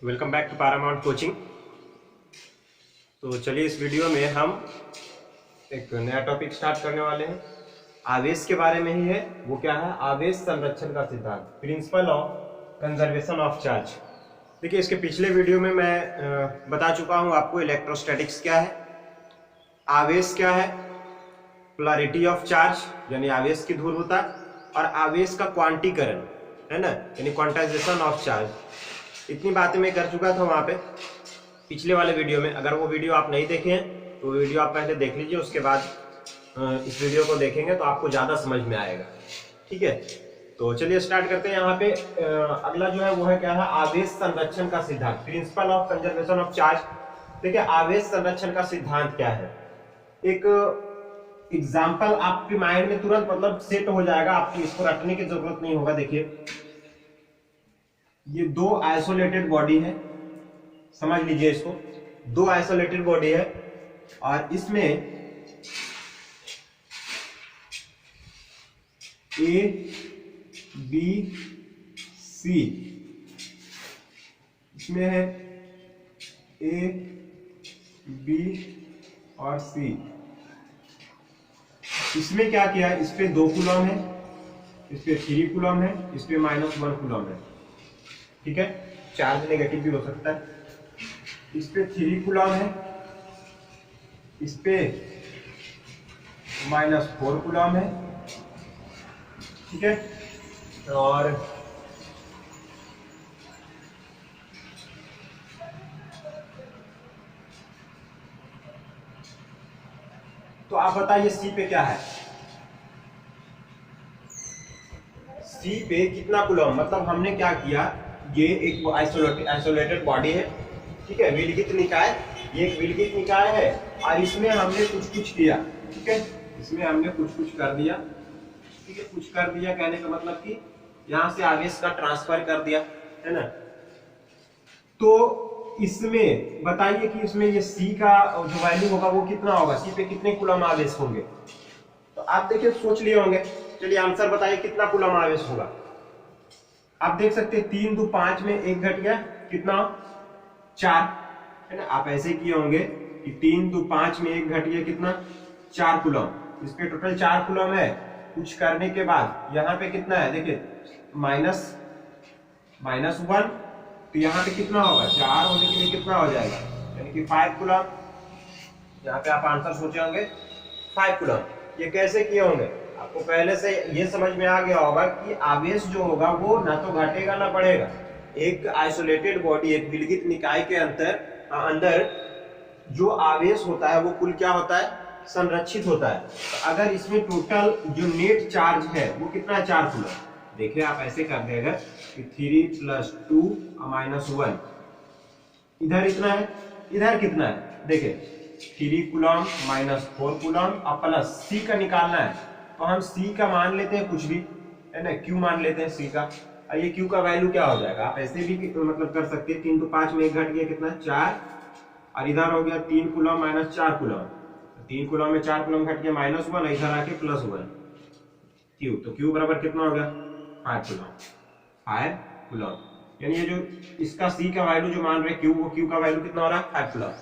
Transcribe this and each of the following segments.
Welcome back to Paramount coaching. तो चलिए इस वीडियो में हम एक नया टॉपिक स्टार्ट करने वाले हैं। आवेश के बारे में ही है। वो क्या है? आवेश संरक्षण का सिद्धांत, principle of conservation of charge. देखिए, इसके पिछले वीडियो में मैं बता चुका हूं आपको इलेक्ट्रोस्टैटिक्स क्या है, आवेश क्या है, पोलैरिटी ऑफ चार्ज यानी आवेश की ध्रुवता, और आवेश का क्वांटीकरण है ना, यानी क्वांटाइजेशन ऑफ चार्ज। इतनी बातें मैं कर चुका था वहां पे पिछले वाले वीडियो में। अगर वो वीडियो आप नहीं देखे हैं तो वो वीडियो आप पहले देख लीजिए, उसके बाद इस वीडियो को देखेंगे तो आपको ज्यादा समझ में आएगा। ठीक है, तो चलिए स्टार्ट करते हैं। यहाँ पे अगला जो है वो है क्या है? आवेश संरक्षण का सिद्धांत, principle of conservation of charge. देखिए, आवेश संरक्षण का सिद्धांत क्या है? एक एग्जाम्पल आपके माइंड में तुरंत मतलब सेट हो जाएगा, आपको इसको रखने की जरूरत नहीं होगा। देखिए, ये दो आइसोलेटेड बॉडी है, समझ लीजिए इसको। दो आइसोलेटेड बॉडी है और इसमें ए बी सी, इसमें है ए बी और सी। इसमें क्या किया है? इस पे 2 कूलम है, इस पे 3 कूलम है, इस पे -1 कूलम है। ठीक है, चार्ज नेगेटिव भी हो सकता है। इस पे 3 कूलम है, इस पे -4 कूलम है। ठीक है, और तो आप बताइए सी पे क्या है? सी पे कितना कूलम? मतलब हमने क्या किया, ये एक आइसोलेटेड बॉडी है, ठीक है, विलगित निकाय। ये एक विलगित निकाय है और इसमें हमने कुछ किया। ठीक है, इसमें हमने कुछ कर दिया। ठीक है, कुछ कर दिया कहने का मतलब कि यहां से आवेश का ट्रांसफर कर दिया, है ना। तो इसमें बताइए कि इसमें ये सी का जो वैल्यू होगा वो कितना होगा? सी पे कितने कूलम आवेश होंगे? तो आप देखिए, सोच लिए होंगे। चलिए आंसर बताइए, कितना कूलम आवेश होगा? आप देख सकते हैं 3 2 5 में 1 घट गया, कितना? 4, है ना। आप ऐसे किए होंगे कि 3 2 5 में 1 घट गया, कितना? 4 कूलम। इस पे टोटल 4 कूलम है। कुछ करने के बाद यहाँ पे कितना है? देखिए, -1, तो यहाँ पे कितना होगा? 4 होने के लिए कितना हो जाएगा? यानी कि 5 कूलम। यहाँ पे आप आंसर सोचे होंगे 5 कूलम। ये कैसे किए होंगे? आपको पहले से ये समझ में आ गया होगा कि आवेश जो होगा वो ना तो घटेगा ना बढ़ेगा। एक आइसोलेटेड बॉडी, एक विलगित निकाय के अंदर जो आवेश होता है वो कुल क्या होता है? संरक्षित होता है। तो अगर इसमें टोटल जो नेट चार्ज है वो कितना है? 4 कूलम। देखिए, आप ऐसे कर देगा कि 3 + 2 -1, इधर इतना है, इधर कितना है? देखिए, 3 कूलम -4 कूलम और प्लस सी का निकालना है। तो हम सी का मान लेते हैं कुछ भी, है ना, क्यू मान लेते हैं सी का। और ये क्यू का वैल्यू क्या हो जाएगा? आप ऐसे भी मतलब कर सकते हैं। 3 तो 5 में 1 घट गया, कितना? 4, और इधर हो गया 3 कूलम -4 कूलम। 3 कूलम में 4 कूलम घट गया -1, इधर आके +1 क्यू। तो क्यू बराबर कितना हो गया? 5 कूलम। 5 कूलम, यानी ये जो इसका सी का वैल्यू जो मान रहे क्यू, वो क्यू का वैल्यू कितना हो रहा है? 5 कूलम।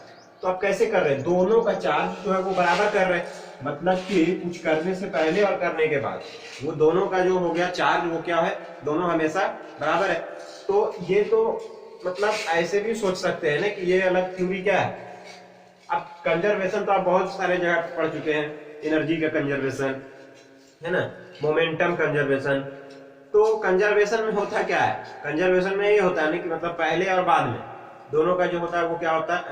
तो आप कैसे कर रहे हैं? दोनों का चार्ज जो है वो बराबर कर रहे हैं। मतलब कि कुछ करने से पहले और करने के बाद वो दोनों का जो हो गया चार्ज, वो क्या है? दोनों हमेशा बराबर है। तो ये तो मतलब ऐसे भी सोच सकते हैं ना कि ये अलग थ्योरी क्या है। अब कंजर्वेशन तो आप बहुत सारे जगह पढ़ चुके हैं, एनर्जी का कंजर्वेशन, है ना, मोमेंटम कंजर्वेशन। तो कंजर्वेशन में होता क्या है? कंजर्वेशन में ये होता है ना कि मतलब पहले और बाद में दोनों का जो होता है वो क्या होता है?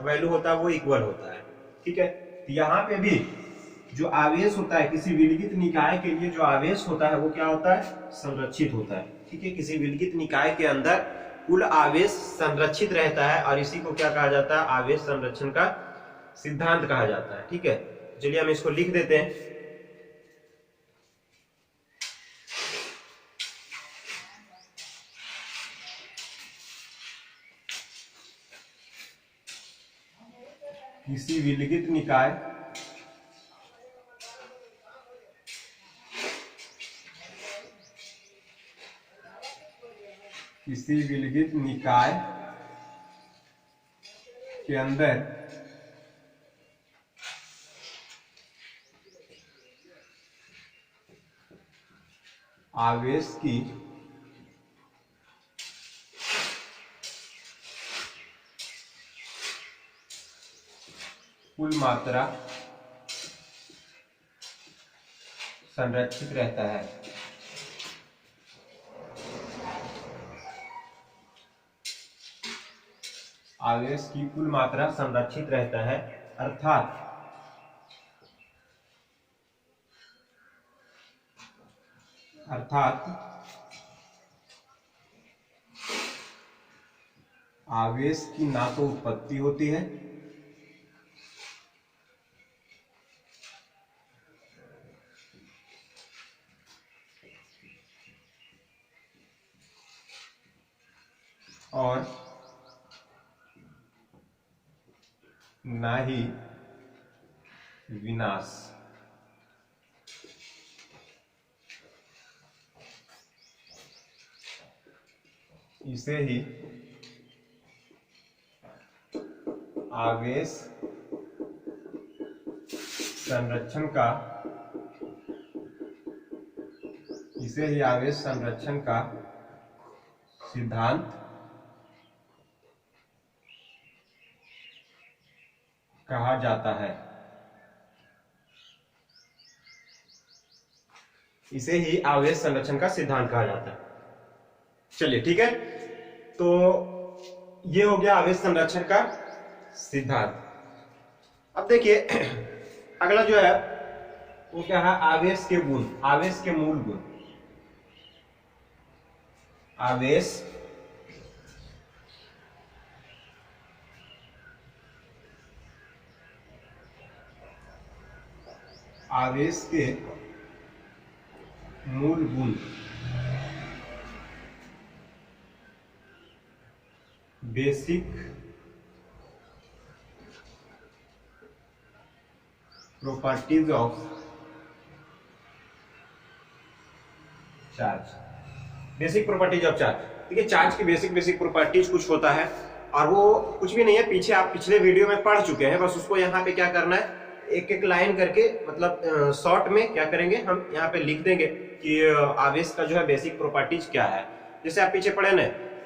वैल्यू होता है वो इक्वल होता है। ठीक है, तो यहाँ पे भी जो आवेश होता है किसी विलगित निकाय के लिए, जो आवेश होता है वो क्या होता है? संरक्षित होता है। ठीक है, किसी विलगित निकाय के अंदर कुल आवेश संरक्षित रहता है और इसी को क्या कहा जाता है? आवेश संरक्षण का सिद्धांत कहा जाता है। ठीक है, चलिए हम इसको लिख देते हैं। किसी विलगित निकाय किसी विलगित निकाय के अंदर आवेश की कुल मात्रा संरक्षित रहता है। आवेश की कुल मात्रा संरक्षित रहता है, अर्थात आवेश की ना तो उत्पत्ति होती है और ना ही विनाश। इसे ही आवेश संरक्षण का सिद्धांत कहा जाता है। इसे ही आवेश संरक्षण का सिद्धांत कहा जाता है। चलिए ठीक है, तो ये हो गया आवेश संरक्षण का सिद्धांत। अब देखिए अगला जो है वो क्या है, आवेश के गुण, आवेश के मूल गुण। आवेश के मूल गुण। Basic properties of charge. Basic properties of charge, देखिए चार्ज की बेसिक प्रॉपर्टीज कुछ होता है और वो कुछ भी नहीं है, पीछे आप पिछले वीडियो में पढ़ चुके हैं। बस उसको यहाँ पे क्या करना है, एक एक लाइन करके मतलब शॉर्ट में क्या करेंगे, हम यहाँ पे लिख देंगे कि आवेश का जो है बेसिक प्रॉपर्टीज क्या है। जैसे आप पीछे पढ़े ना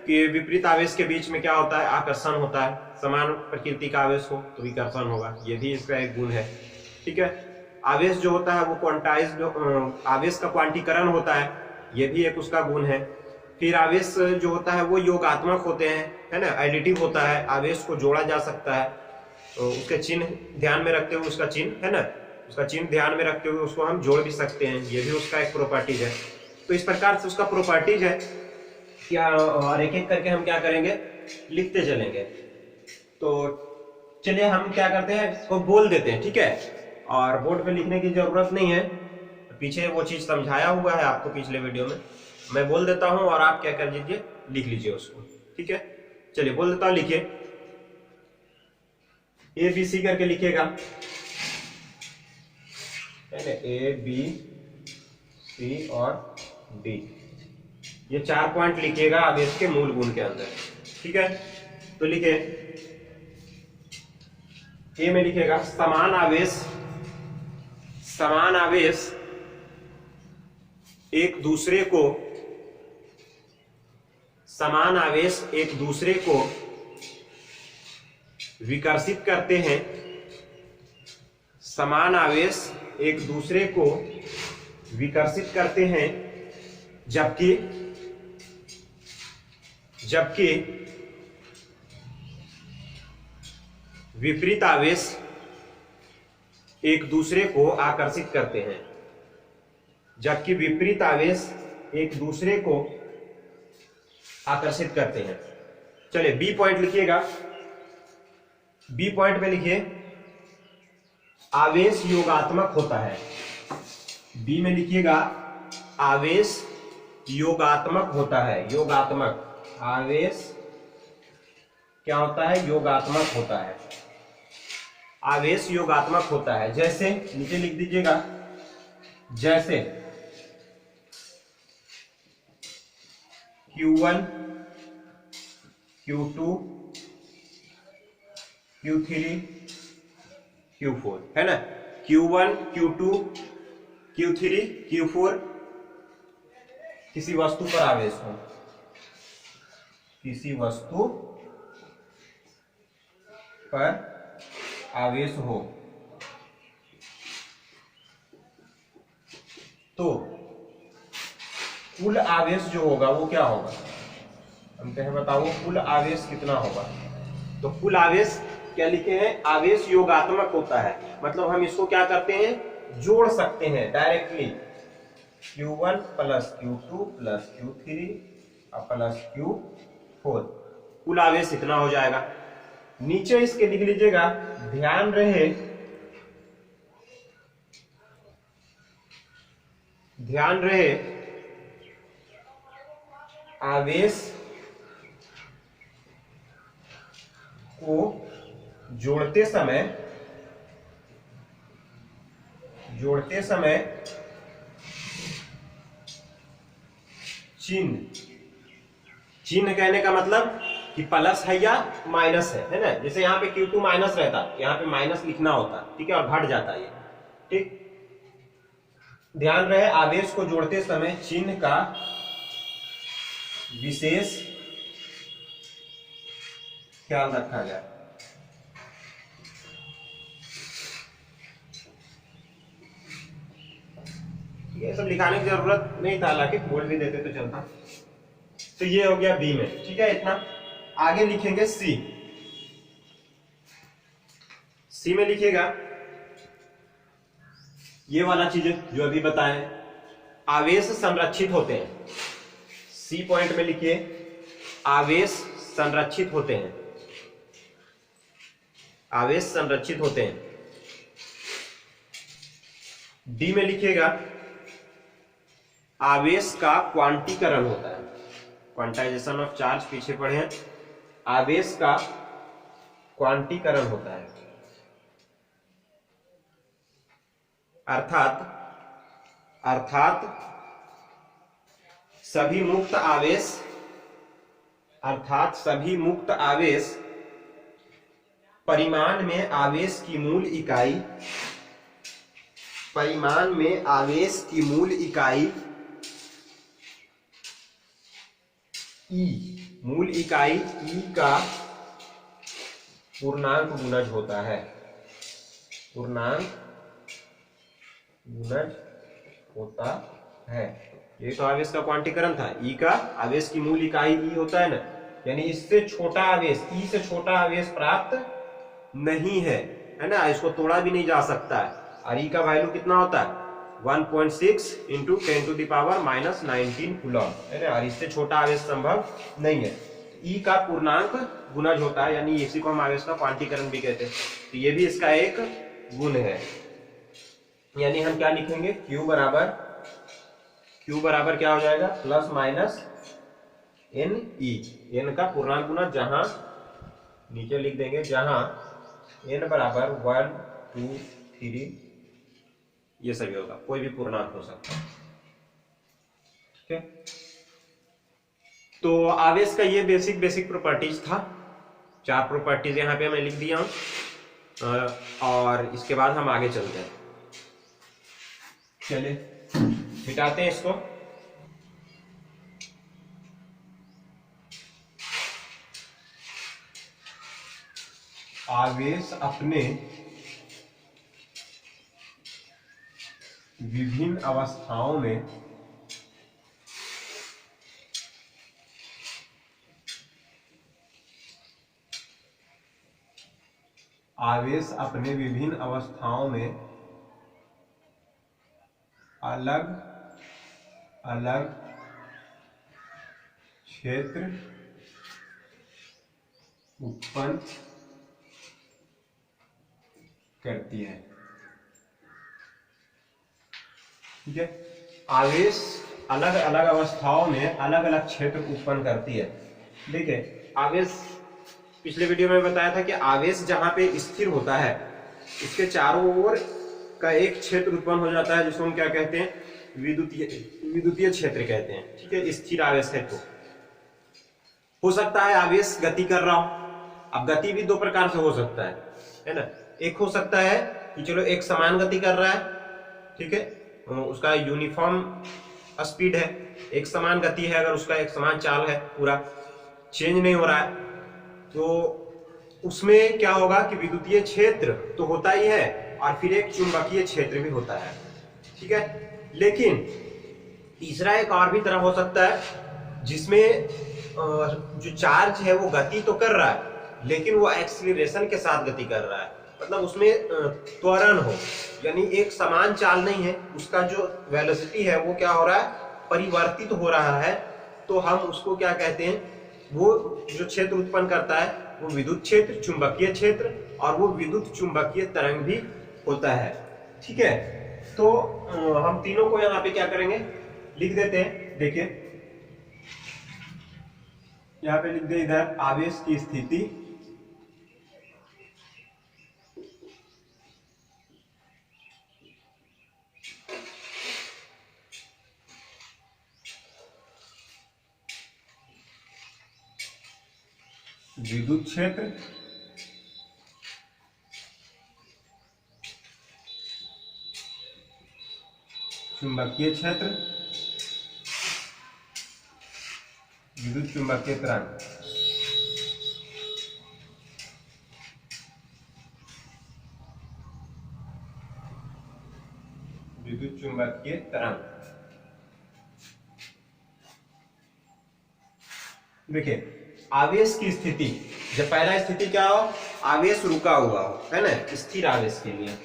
कि विपरीत आवेश के बीच में क्या होता है, आकर्षण होता है। समान प्रकृति का आवेश हो तो विकर्षण होगा, ये भी इसका एक गुण है। ठीक है, आवेश जो होता है वो क्वांटाइज्ड, आवेश का क्वांटीकरण होता है, ये भी एक उसका गुण है। फिर आवेश जो होता है वो योगात्मक होते हैं, है ना, एडिटिव होता है, आवेश को जोड़ा जा सकता है। तो उसके चिन्ह ध्यान में रखते हुए, उसका चिन्ह है ना, उसका चिन्ह ध्यान में रखते हुए उसको हम जोड़ भी सकते हैं, ये भी उसका एक प्रॉपर्टीज है। तो इस प्रकार से उसका प्रॉपर्टीज है क्या, और एक एक करके हम क्या करेंगे, लिखते चलेंगे। तो चलिए हम क्या करते हैं, इसको बोल देते हैं, ठीक है। और बोर्ड पे लिखने की जरूरत नहीं है, पीछे वो चीज समझाया हुआ है आपको पिछले वीडियो में। मैं बोल देता हूं और आप क्या कर दीजिए, लिख लीजिए उसको, ठीक है। चलिए बोल देता हूं, लिखिए, ए बी सी करके लिखिएगा, ए बी सी और डी, ये 4 पॉइंट लिखिएगा आवेश के मूल गुण के अंदर, ठीक है। तो लिखिए, ए में लिखिएगा समान आवेश एक दूसरे को, समान आवेश एक दूसरे को विकर्षित करते हैं, समान आवेश एक दूसरे को विकर्षित करते हैं, जबकि विपरीत आवेश एक दूसरे को आकर्षित करते हैं, जबकि विपरीत आवेश एक दूसरे को आकर्षित करते हैं। चलिए बी पॉइंट लिखिएगा, बी पॉइंट में लिखिए आवेश योगात्मक होता है। बी में लिखिएगा आवेश योगात्मक होता है, योगात्मक, आवेश क्या होता है, योगात्मक होता है, आवेश योगात्मक होता है। जैसे नीचे लिख दीजिएगा, जैसे Q1 Q2 Q3 Q4 है ना, Q1 Q2 Q3 Q4 किसी वस्तु पर आवेश हो, किसी वस्तु पर आवेश हो तो कुल आवेश जो होगा वो क्या होगा, हम कहें बताओ कुल आवेश कितना होगा। तो कुल आवेश क्या लिखे हैं, आवेश योगात्मक होता है, मतलब हम इसको क्या करते हैं, जोड़ सकते हैं directly, Q1 plus Q2 plus Q3 और प्लस Q4, कुल आवेश इतना हो जाएगा। नीचे इसके लिख लीजिएगा, ध्यान रहे, ध्यान रहे आवेश को जोड़ते समय चिन्ह कहने का मतलब कि प्लस है या माइनस है ना, जैसे यहाँ पे Q2 माइनस रहता, यहाँ पे माइनस लिखना होता, ठीक है, और घट जाता ये, ठीक। ध्यान रहे आवेश को जोड़ते समय चिन्ह का विशेष ख्याल रखा जाए। ये सब लिखाने की जरूरत नहीं था, हालांकि बोल भी देते तो चलता। तो ये हो गया बी में, ठीक है, इतना। आगे लिखेंगे सी। सी में लिखिएगा ये वाला चीज जो अभी बताएं, आवेश संरक्षित होते हैं। सी पॉइंट में लिखिए आवेश संरक्षित होते हैं, आवेश संरक्षित होते हैं। डी में लिखिएगा आवेश का क्वांटीकरण होता है, क्वांटाइजेशन ऑफ चार्ज पीछे पढ़े हैं, आवेश का क्वांटीकरण होता है, अर्थात सभी मुक्त आवेश परिमाण में आवेश की मूल इकाई E, मूल इकाई E का पूर्णांक गुणज होता है, पूर्णांक गुणज होता है। ये तो आवेश का क्वांटीकरण था। E का आवेश की मूल इकाई E होता है ना, यानी इससे छोटा आवेश, E से छोटा आवेश प्राप्त नहीं है, है ना, इसको तोड़ा भी नहीं जा सकता है। और E का वैल्यू कितना होता है 1.6 इंटू 10⁻⁻19 कूलम, है ना, और इससे छोटा आवेश संभव नहीं है। E का पूर्णांक गुणज होता है, यानी इसी को हम आवेश का क्वांटीकरण भी कहते हैं। तो ये भी इसका एक गुण है, यानी हम क्या लिखेंगे, Q बराबर क्या हो जाएगा, प्लस माइनस NE, N का पूर्णांक गुणज, जहां नीचे लिख देंगे जहां N बराबर 1 2 3 ये सभी होगा, कोई भी पूर्णांक हो सकता है, ठीक है। तो आवेश का ये बेसिक प्रॉपर्टीज था, 4 प्रॉपर्टीज यहाँ पे मैं लिख दिया हूं, और इसके बाद हम आगे चलते हैं। चलिए मिटाते हैं इसको। आवेश अपने विभिन्न अवस्थाओं में अलग अलग क्षेत्र उत्पन्न करती है, ठीक है। आवेश अलग अलग अवस्थाओं में अलग अलग क्षेत्र उत्पन्न करती है। देखिए आवेश, पिछले वीडियो में बताया था कि आवेश जहां पे स्थिर होता है इसके चारों ओर का एक क्षेत्र उत्पन्न हो जाता है, जिसको हम क्या कहते हैं, विद्युतीय क्षेत्र कहते हैं, ठीक है। स्थिर आवेश है तो हो सकता है आवेश गति कर रहा हो, अब गति भी दो प्रकार से हो सकता है ना। एक हो सकता है कि चलो एक समान गति कर रहा है, ठीक है, उसका यूनिफॉर्म स्पीड है, एक समान गति है, अगर उसका एक समान चाल है, पूरा चेंज नहीं हो रहा है, तो उसमें क्या होगा कि विद्युतीय क्षेत्र तो होता ही है और फिर एक चुंबकीय क्षेत्र भी होता है, ठीक है। लेकिन तीसरा एक और भी तरह हो सकता है जिसमें जो चार्ज है वो गति तो कर रहा है लेकिन वो एक्सीलरेशन के साथ गति कर रहा है, मतलब उसमें त्वरण हो, यानी एक समान चाल नहीं है, उसका जो वेलोसिटी है वो क्या हो रहा है, परिवर्तित हो रहा है। तो हम उसको क्या कहते हैं, वो जो क्षेत्र उत्पन्न करता है वो विद्युत क्षेत्र, चुंबकीय क्षेत्र, और वो विद्युत चुंबकीय तरंग भी होता है, ठीक है। तो हम तीनों को यहाँ पे क्या करेंगे, लिख देते हैं। देखिए यहाँ पे लिख दे, इधर आवेश की स्थिति, विद्युत क्षेत्र, चुंबकीय क्षेत्र, विद्युत चुंबकीय तरंग। विद्युत चुंबकीय तरंग। देखिए आवेश की स्थिति, जब पहला स्थिति क्या हो, आवेश रुका हुआ हो, है ना, स्थिर आवेश के लिए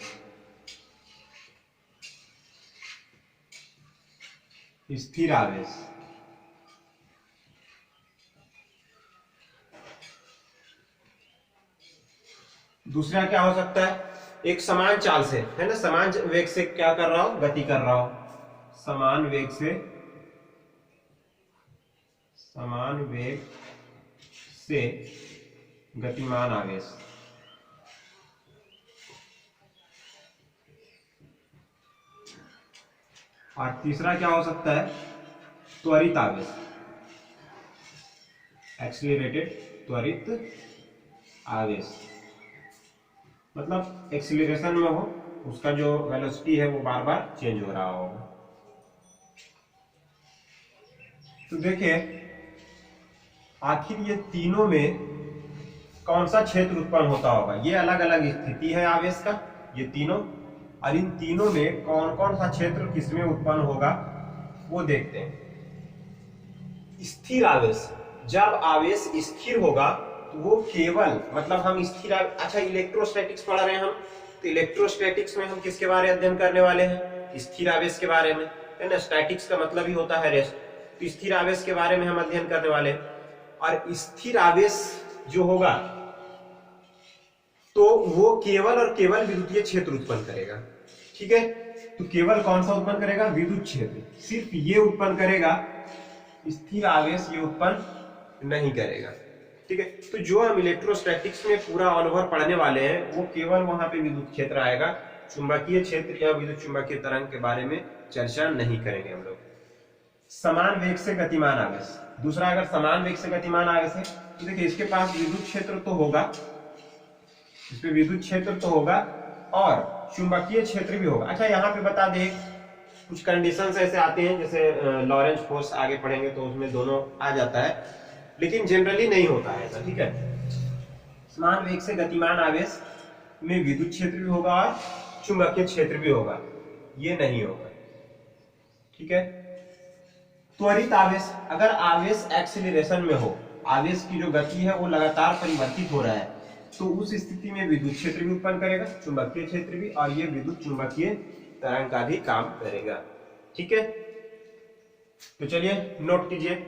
स्थिर आवेश। दूसरा क्या हो सकता है, एक समान चाल से, है ना, समान वेग से क्या कर रहा हो, गति कर रहा हो, समान वेग से, समान वेग से गतिमान आवेश। और तीसरा क्या हो सकता है, त्वरित आवेश, एक्सीलरेटेड, त्वरित आवेश, मतलब एक्सीलरेशन में हो, उसका जो वेलोसिटी है वो बार बार चेंज हो रहा होगा। तो देखिए आखिर ये तीनों में कौन सा क्षेत्र उत्पन्न होता होगा, ये अलग अलग स्थिति है आवेश का, ये तीनों, और इन तीनों में कौन कौन सा क्षेत्र किसमें उत्पन्न होगा वो देखते हैं। स्थिर आवेश, जब आवेश स्थिर होगा तो वो केवल, मतलब हम स्थिर, अच्छा इलेक्ट्रोस्टैटिक्स पढ़ रहे हैं हम, तो इलेक्ट्रोस्टैटिक्स में हम किसके बारे में अध्ययन करने वाले हैं, स्थिर आवेश के बारे में, है ना। स्टैटिक्स का मतलब ही होता है रेस्ट, तो स्थिर आवेश के बारे में हम अध्ययन करने वाले हैं। और स्थिर आवेश जो होगा तो वो केवल और केवल विद्युतीय क्षेत्र उत्पन्न करेगा, ठीक है। तो केवल कौन सा उत्पन्न करेगा, विद्युत क्षेत्र, सिर्फ ये उत्पन्न करेगा, स्थिर आवेश ये उत्पन्न नहीं करेगा, ठीक है। तो जो हम इलेक्ट्रोस्टैटिक्स में पूरा ऑल ओवर पढ़ने वाले हैं वो केवल वहां पे विद्युत क्षेत्र आएगा, चुंबकीय क्षेत्र या विद्युत चुंबकीय तरंग के बारे में चर्चा नहीं करेंगे हम लोग। समान वेग से गतिमान आवेश, दूसरा अगर समान वेग से गतिमान आवेश है तो देखिए इसके पास विद्युत क्षेत्र तो होगा, इसमें विद्युत क्षेत्र तो होगा और चुंबकीय क्षेत्र भी होगा। अच्छा यहाँ पे बता दें, कुछ कंडीशंस ऐसे आते हैं, जैसे लॉरेंज फोर्स आगे पढ़ेंगे तो उसमें दोनों आ जाता है, लेकिन जनरली नहीं होता है ऐसा, ठीक है। समान वेग से गतिमान आवेश में विद्युत क्षेत्र भी होगा और चुंबकीय क्षेत्र भी होगा, ये नहीं होगा, ठीक है। त्वरित आवेश, अगर आवेश एक्सीलरेशन में हो, आवेश की जो गति है वो लगातार परिवर्तित हो रहा है, तो उस स्थिति में विद्युत क्षेत्र भी उत्पन्न करेगा, चुंबकीय क्षेत्र भी, और ये विद्युत चुंबकीय तरंग का भी काम करेगा, ठीक है। तो चलिए नोट कीजिए।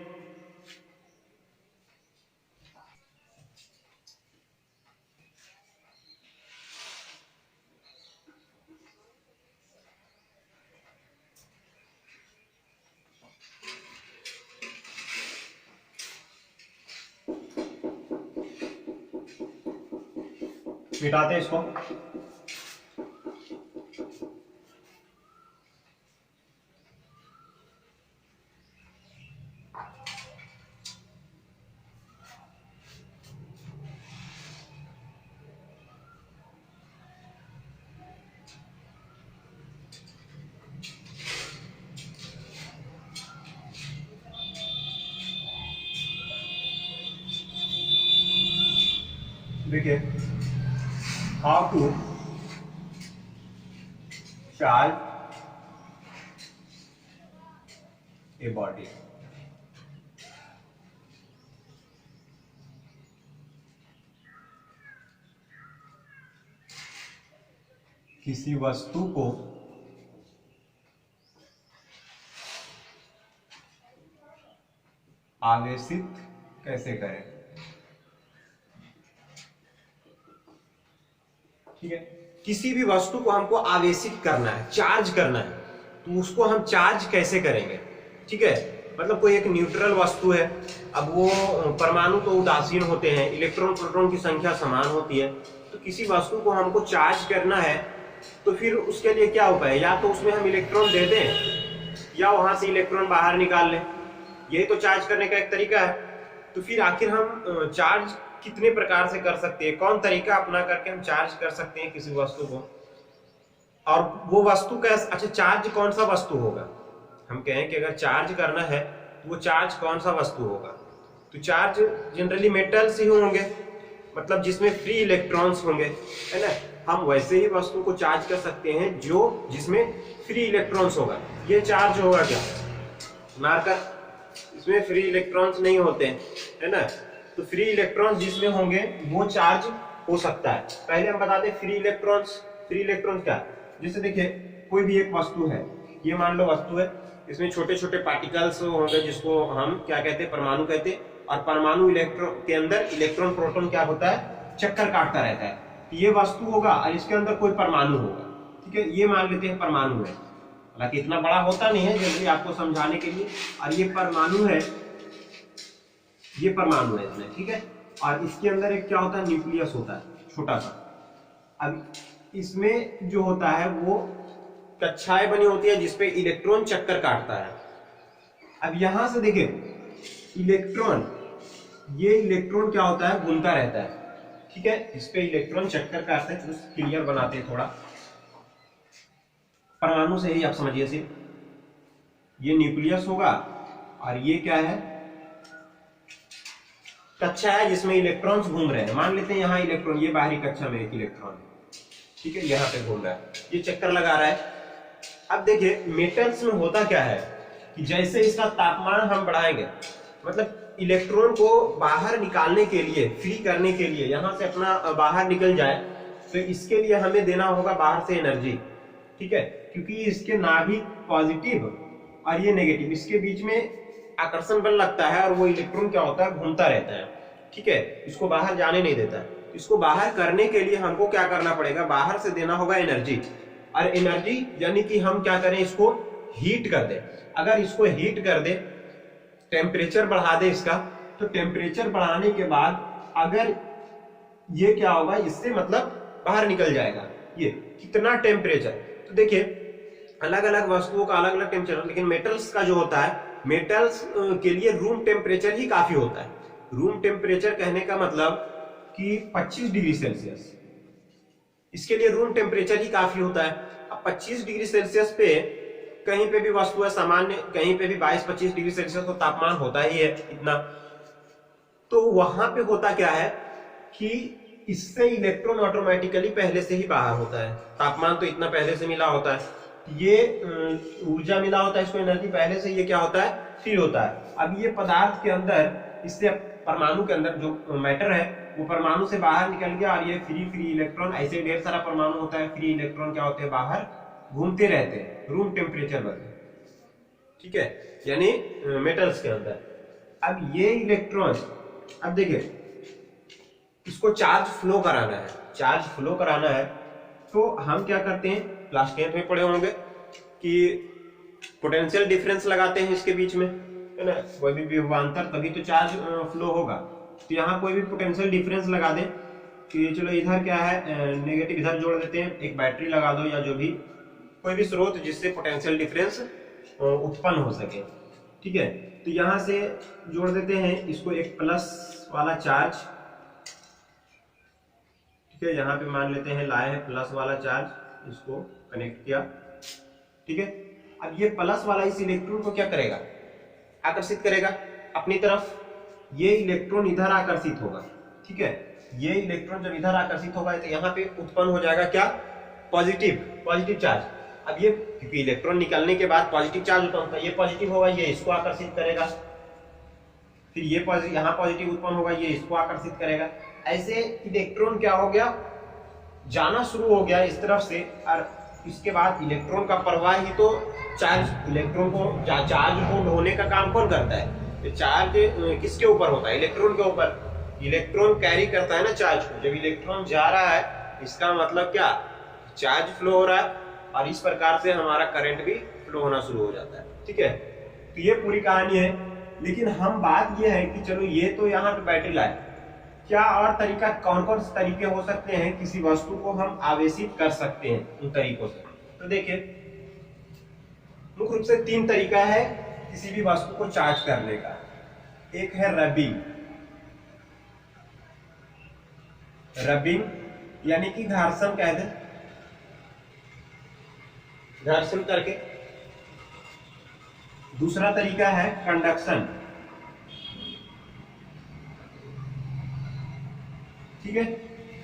मिटाते हैं इसको। देखिए, how to charge a body. किसी वस्तु को आवेशित कैसे करें। ठीक है, किसी भी वस्तु को हमको आवेशित करना है, चार्ज करना है, तो उसको हम चार्ज कैसे करेंगे। ठीक है, मतलब कोई एक न्यूट्रल वस्तु है, अब वो परमाणु तो उदासीन होते हैं, इलेक्ट्रॉन प्रोटॉन की संख्या समान होती है, तो किसी वस्तु को हमको चार्ज करना है तो फिर उसके लिए क्या उपाय है, या तो उसमें हम इलेक्ट्रॉन दे दें या वहां से इलेक्ट्रॉन बाहर निकाल लें, यही तो चार्ज करने का एक तरीका है। तो फिर आखिर हम चार्ज कितने प्रकार से कर सकते हैं, कौन तरीका अपना करके हम चार्ज कर सकते हैं किसी वस्तु को, और वो वस्तु कैसे, अच्छा चार्ज कौन सा वस्तु होगा, हम कहें कि अगर चार्ज करना है तो वो चार्ज कौन सा वस्तु होगा, तो चार्ज जनरली मेटल्स ही होंगे, मतलब जिसमें फ्री इलेक्ट्रॉन्स होंगे, है ना। हम वैसे ही वस्तु को चार्ज कर सकते हैं जो जिसमें फ्री इलेक्ट्रॉन्स होगा। ये चार्ज होगा क्या, मार्कर, इसमें फ्री इलेक्ट्रॉन्स नहीं होते हैं, है ना, तो फ्री इलेक्ट्रॉन्स जिसमें होंगे वो चार्ज हो सकता है। पहले हम बता दें फ्री इलेक्ट्रॉन्स, फ्री इलेक्ट्रॉन्स क्या, जैसे देखिए कोई भी एक वस्तु है, ये मान लो वस्तु है, इसमें छोटे छोटे पार्टिकल्स होंगे जिसको हम क्या कहते हैं, परमाणु कहते हैं, और परमाणु इलेक्ट्रॉन के अंदर इलेक्ट्रॉन प्रोटॉन क्या होता है, चक्कर काटता रहता है, तो ये वस्तु होगा और इसके अंदर कोई परमाणु होगा। ठीक है, ये मान लेते हैं परमाणु है, हालांकि इतना बड़ा होता नहीं है, जल्दी आपको समझाने के लिए, और ये परमाणु है, ये परमाणु है इसमें। ठीक है, और इसके अंदर एक क्या होता है, न्यूक्लियस होता है छोटा सा। अब इसमें जो होता है वो कक्षाएं बनी होती है जिसपे इलेक्ट्रॉन चक्कर काटता है। अब यहां से देखिए इलेक्ट्रॉन, ये इलेक्ट्रॉन क्या होता है, घूमता रहता है। ठीक है, इस पे इलेक्ट्रॉन चक्कर काटते हैं, तो क्लियर बनाते हैं थोड़ा, परमाणु से ही आप समझिए सिर्फ, ये न्यूक्लियस होगा और ये क्या है, कक्षा है जिसमें इलेक्ट्रॉन्स घूम रहे हैं। मान लेते हैं यहाँ इलेक्ट्रॉन, ये बाहरी कक्षा में एक इलेक्ट्रॉन है, ठीक है, यहाँ पे घूम रहा है, ये चक्कर लगा रहा है। अब देखिए मेटल्स में होता क्या है कि जैसे इसका तापमान हम बढ़ाएंगे, मतलब इलेक्ट्रॉन को बाहर निकालने के लिए, फ्री करने के लिए, यहाँ से अपना बाहर निकल जाए, तो इसके लिए हमें देना होगा बाहर से एनर्जी। ठीक है, क्योंकि इसके नाभिक पॉजिटिव और ये नेगेटिव, इसके बीच में आकर्षण बल लगता है और वो इलेक्ट्रॉन क्या होता है, घूमता रहता है। ठीक है, इसको बाहर जाने नहीं देता है। इसको बाहर करने के लिए हमको क्या करना पड़ेगा, बाहर से देना होगा एनर्जी, और एनर्जी यानी कि हम क्या करें, इसको हीट कर दे। अगर इसको हीट कर दे, टेम्परेचर बढ़ा दे इसका, तो टेम्परेचर बढ़ाने के बाद अगर ये क्या होगा, इससे मतलब बाहर निकल जाएगा। ये कितना टेम्परेचर, तो देखिए अलग अलग वस्तुओं का अलग अलग टेम्परेचर, लेकिन मेटल्स का जो होता है, मेटल्स के लिए रूम टेम्परेचर ही काफी होता है। रूम टेम्परेचर कहने का मतलब कि 25 डिग्री सेल्सियस, इसके लिए रूम टेम्परेचर ही काफी होता है। अब 25 डिग्री सेल्सियस पे कहीं पे भी वस्तु है सामान्य, कहीं पे भी 22-25 डिग्री सेल्सियस तो तापमान होता ही है इतना, तो वहां पे होता क्या है कि इससे इलेक्ट्रॉन ऑटोमेटिकली पहले से ही बाहर होता है। तापमान तो इतना पहले से मिला होता है, ये ऊर्जा मिला होता है इसको, एनर्जी पहले से, ये क्या होता है, फ्री होता है। अब ये पदार्थ के अंदर, इससे परमाणु के अंदर जो मैटर है वो परमाणु से बाहर निकल गया, और ये फ्री इलेक्ट्रॉन, ऐसे ढेर सारा परमाणु होता है, फ्री इलेक्ट्रॉन क्या होते हैं, बाहर घूमते रहते हैं रूम टेम्परेचर पर। ठीक है, यानी मेटल्स के अंदर। अब ये इलेक्ट्रॉन, अब देखिए इसको चार्ज फ्लो कराना है, चार्ज फ्लो कराना है तो हम क्या करते हैं, क्लास 10th में पढ़े होंगे कि पोटेंशियल डिफरेंस लगाते हैं इसके बीच में, है ना, कोई भी विभवांतर, तभी तो चार्ज फ्लो होगा। तो यहाँ कोई भी पोटेंशियल डिफरेंस लगा दें कि चलो इधर क्या है, नेगेटिव इधर जोड़ देते हैं, एक बैटरी लगा दो या जो भी कोई भी स्रोत जिससे पोटेंशियल डिफरेंस उत्पन्न हो सके। ठीक है, तो यहाँ से जोड़ देते हैं इसको, एक प्लस वाला चार्ज, ठीक है, यहाँ पे मान लेते हैं लाए हैं प्लस वाला चार्ज, इसको कनेक्ट किया। ठीक है, अब ये प्लस वाला इस इलेक्ट्रॉन को क्या करेगा, आकर्षित करेगा अपनी तरफ, ये इलेक्ट्रॉन इधर आकर्षित होगा। ठीक है, ये इलेक्ट्रॉन जब इधर आकर्षित होगा तो यहाँ पे उत्पन्न हो जाएगा क्या, पॉजिटिव चार्ज। अब ये क्योंकि इलेक्ट्रॉन निकलने के बाद पॉजिटिव चार्ज उत्पन्न होता है, ये पॉजिटिव होगा, ये इसको आकर्षित करेगा, फिर ये यहाँ पॉजिटिव उत्पन्न होगा, ये इसको आकर्षित करेगा। ऐसे इलेक्ट्रॉन क्या हो गया, जाना शुरू हो गया इस तरफ से, और इसके बाद इलेक्ट्रॉन का प्रवाह ही तो चार्ज, इलेक्ट्रॉन को चार्ज को ढोने का काम कौन करता है, चार्ज किसके ऊपर होता है, इलेक्ट्रॉन के ऊपर। इलेक्ट्रॉन कैरी करता है ना चार्ज को, जब इलेक्ट्रॉन जा रहा है इसका मतलब क्या, चार्ज फ्लो हो रहा है, और इस प्रकार से हमारा करंट भी फ्लो होना शुरू हो जाता है। ठीक है, तो ये पूरी कहानी है। लेकिन हम बात ये है कि चलो ये तो यहाँ पे बैटरी लाए, क्या और तरीका, कौन कौन से तरीके हो सकते हैं किसी वस्तु को हम आवेशित कर सकते हैं उन तरीकों से। तो देखिए मुख्य रूप से 3 तरीका है किसी भी वस्तु को चार्ज करने का। एक है रबिंग यानी कि घर्षण कह दें, घर्षण करके। दूसरा तरीका है कंडक्शन, ठीक है,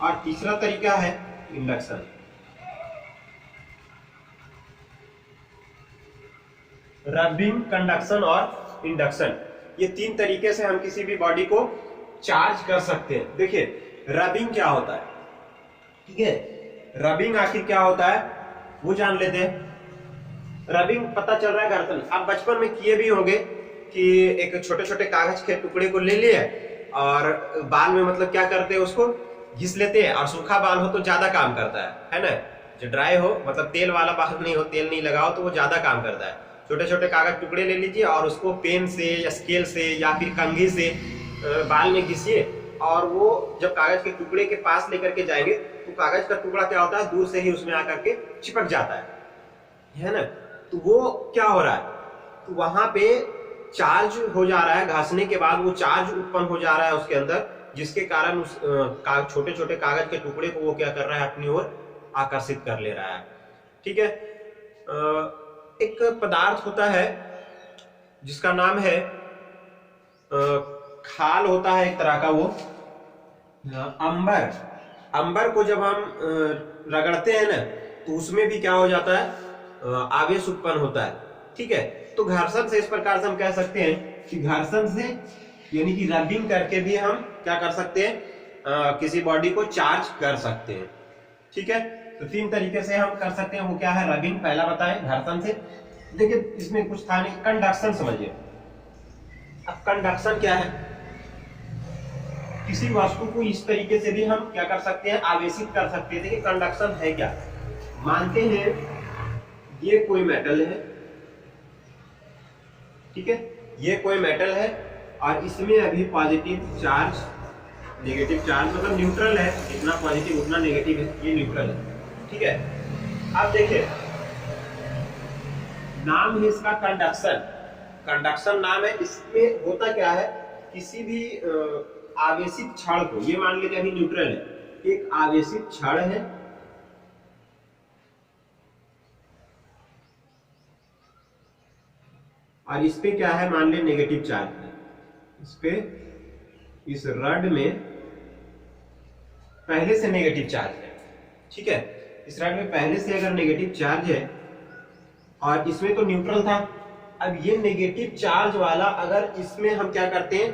और तीसरा तरीका है इंडक्शन। रबिंग, कंडक्शन और इंडक्शन, ये 3 तरीके से हम किसी भी बॉडी को चार्ज कर सकते हैं। देखिए रबिंग क्या होता है, ठीक है, रबिंग आखिर क्या होता है वो जान लेते हैं। रबिंग पता चल रहा है घर्षण, आप बचपन में किए भी होंगे कि एक छोटे छोटे कागज के टुकड़े को ले लिए और बाल में मतलब क्या करते हैं, उसको घिस लेते हैं, और सूखा बाल हो तो ज्यादा काम करता है ना। जो ड्राई हो मतलब तेल वाला बाल नहीं हो, तेल नहीं लगाओ तो वो ज्यादा काम करता है। छोटे छोटे कागज टुकड़े ले लीजिए और उसको पेन से या स्केल से या फिर कंघी से बाल में घिसिए, और वो जब कागज के टुकड़े के पास लेकर के जाएंगे तो कागज का टुकड़ा क्या होता है, दूर से ही उसमें आकर के चिपक जाता है ना। तो वो क्या हो रहा है, तो वहां पे चार्ज हो जा रहा है, घासने के बाद वो चार्ज उत्पन्न हो जा रहा है उसके अंदर, जिसके कारण उस छोटे छोटे कागज के टुकड़े को वो क्या कर रहा है, अपनी ओर आकर्षित कर ले रहा है। ठीक है, एक पदार्थ होता है जिसका नाम है खाल होता है एक तरह का, वो अंबर को जब हम रगड़ते हैं ना तो उसमें भी क्या हो जाता है, आवेश उत्पन्न होता है। ठीक है, तो घर्षण से इस प्रकार से हम कह सकते हैं कि घर्षण से यानी कि रबिंग करके भी हम क्या कर सकते हैं, किसी बॉडी को चार्ज कर सकते हैं। ठीक है, तो 3 तरीके से हम कर सकते हैं। वो क्या है, रबिंग पहला बताएं, घर्षण से। देखिए इसमें कुछ था नहीं, कंडक्शन समझिए। अब कंडक्शन क्या है, किसी वस्तु को इस तरीके से भी हम क्या कर सकते हैं, आवेशित कर सकते हैं। देखिए कंडक्शन है क्या, मानते हैं ये कोई मेटल है, ठीक है, ये कोई मेटल है और इसमें अभी पॉजिटिव चार्ज, नेगेटिव चार्ज मतलब न्यूट्रल है, जितना पॉजिटिव उतना नेगेटिव है, ये न्यूट्रल है। ठीक है, अब देखिए नाम है इसका कंडक्शन, कंडक्शन नाम है। इसमें होता क्या है, किसी भी आवेशित क्षण को, ये मान लीजिए अभी न्यूट्रल है, एक आवेशित क्षण है और इस पे क्या है, मान लीजिए नेगेटिव चार्ज है, इस पे इस रड में पहले से नेगेटिव चार्ज है। ठीक है, इस रड में पहले से अगर नेगेटिव चार्ज है और इसमें तो न्यूट्रल था, अब ये नेगेटिव चार्ज वाला अगर इसमें हम क्या करते हैं,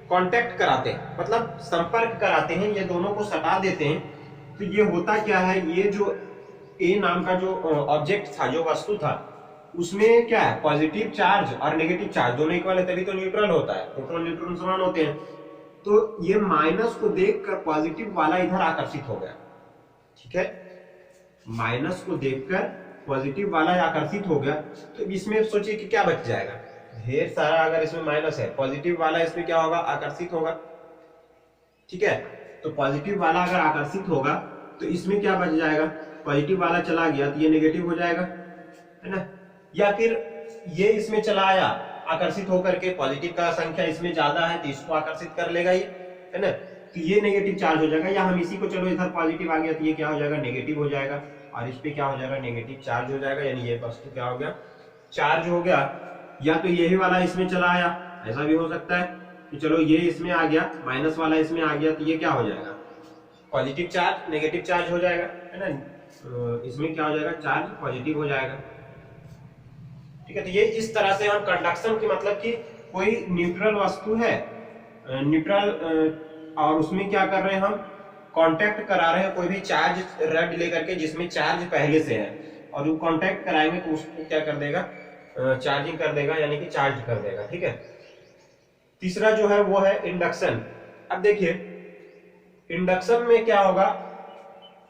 कांटेक्ट कराते हैं, मतलब संपर्क कराते हैं, ये दोनों को सटा देते हैं, तो ये होता क्या है, ये जो ए नाम का जो ऑब्जेक्ट था, जो वस्तु था, उसमें क्या है, पॉजिटिव चार्ज और नेगेटिव चार्ज दोनों इक्वल है, तभी तो न्यूट्रल होता है, प्रोटॉन न्यूट्रॉन समान होते हैं। तो ये माइनस को देखकर पॉजिटिव वाला इधर आकर्षित हो गया। ठीक है, माइनस को देखकर पॉजिटिव वाला आकर्षित हो गया, तो इसमें सोचिए कि क्या बच जाएगा, ढेर सारा, अगर इसमें माइनस है, पॉजिटिव वाला इसमें क्या होगा, आकर्षित होगा। ठीक है, तो पॉजिटिव वाला अगर आकर्षित होगा तो इसमें क्या बच जाएगा, पॉजिटिव वाला चला गया तो ये नेगेटिव हो जाएगा, है ना। या फिर ये इसमें चला आया आकर्षित होकर के, पॉजिटिव का संख्या इसमें ज्यादा है तो इसको आकर्षित कर लेगा ये, है ना, तो ये नेगेटिव चार्ज हो जाएगा। या हम इसी को, चलो इधर पॉजिटिव आ गया तो ये क्या हो जाएगा, नेगेटिव हो जाएगा, और इस पे क्या हो जाएगा, नेगेटिव चार्ज हो जाएगा, यानी ये वस्तु क्या हो गया, चार्ज हो गया। या तो यही वाला इसमें चला आया, ऐसा भी हो सकता है कि चलो ये इसमें आ गया, माइनस वाला इसमें आ गया, तो ये क्या हो जाएगा, पॉजिटिव चार्ज नेगेटिव चार्ज हो जाएगा, है ना। इसमें क्या हो जाएगा, चार्ज पॉजिटिव हो जाएगा। ठीक है, तो ये इस तरह से हम कंडक्शन की मतलब कि कोई न्यूट्रल वस्तु है, न्यूट्रल, और उसमें क्या कर रहे हैं हम, कांटेक्ट करा रहे हैं कोई भी चार्ज रड लेकर के जिसमें चार्ज पहले से है, और वो कांटेक्ट कराएंगे तो उसको क्या कर देगा, चार्जिंग कर देगा, यानी कि चार्ज कर देगा। ठीक है, तीसरा जो है वो है इंडक्शन। अब देखिए इंडक्शन में क्या होगा,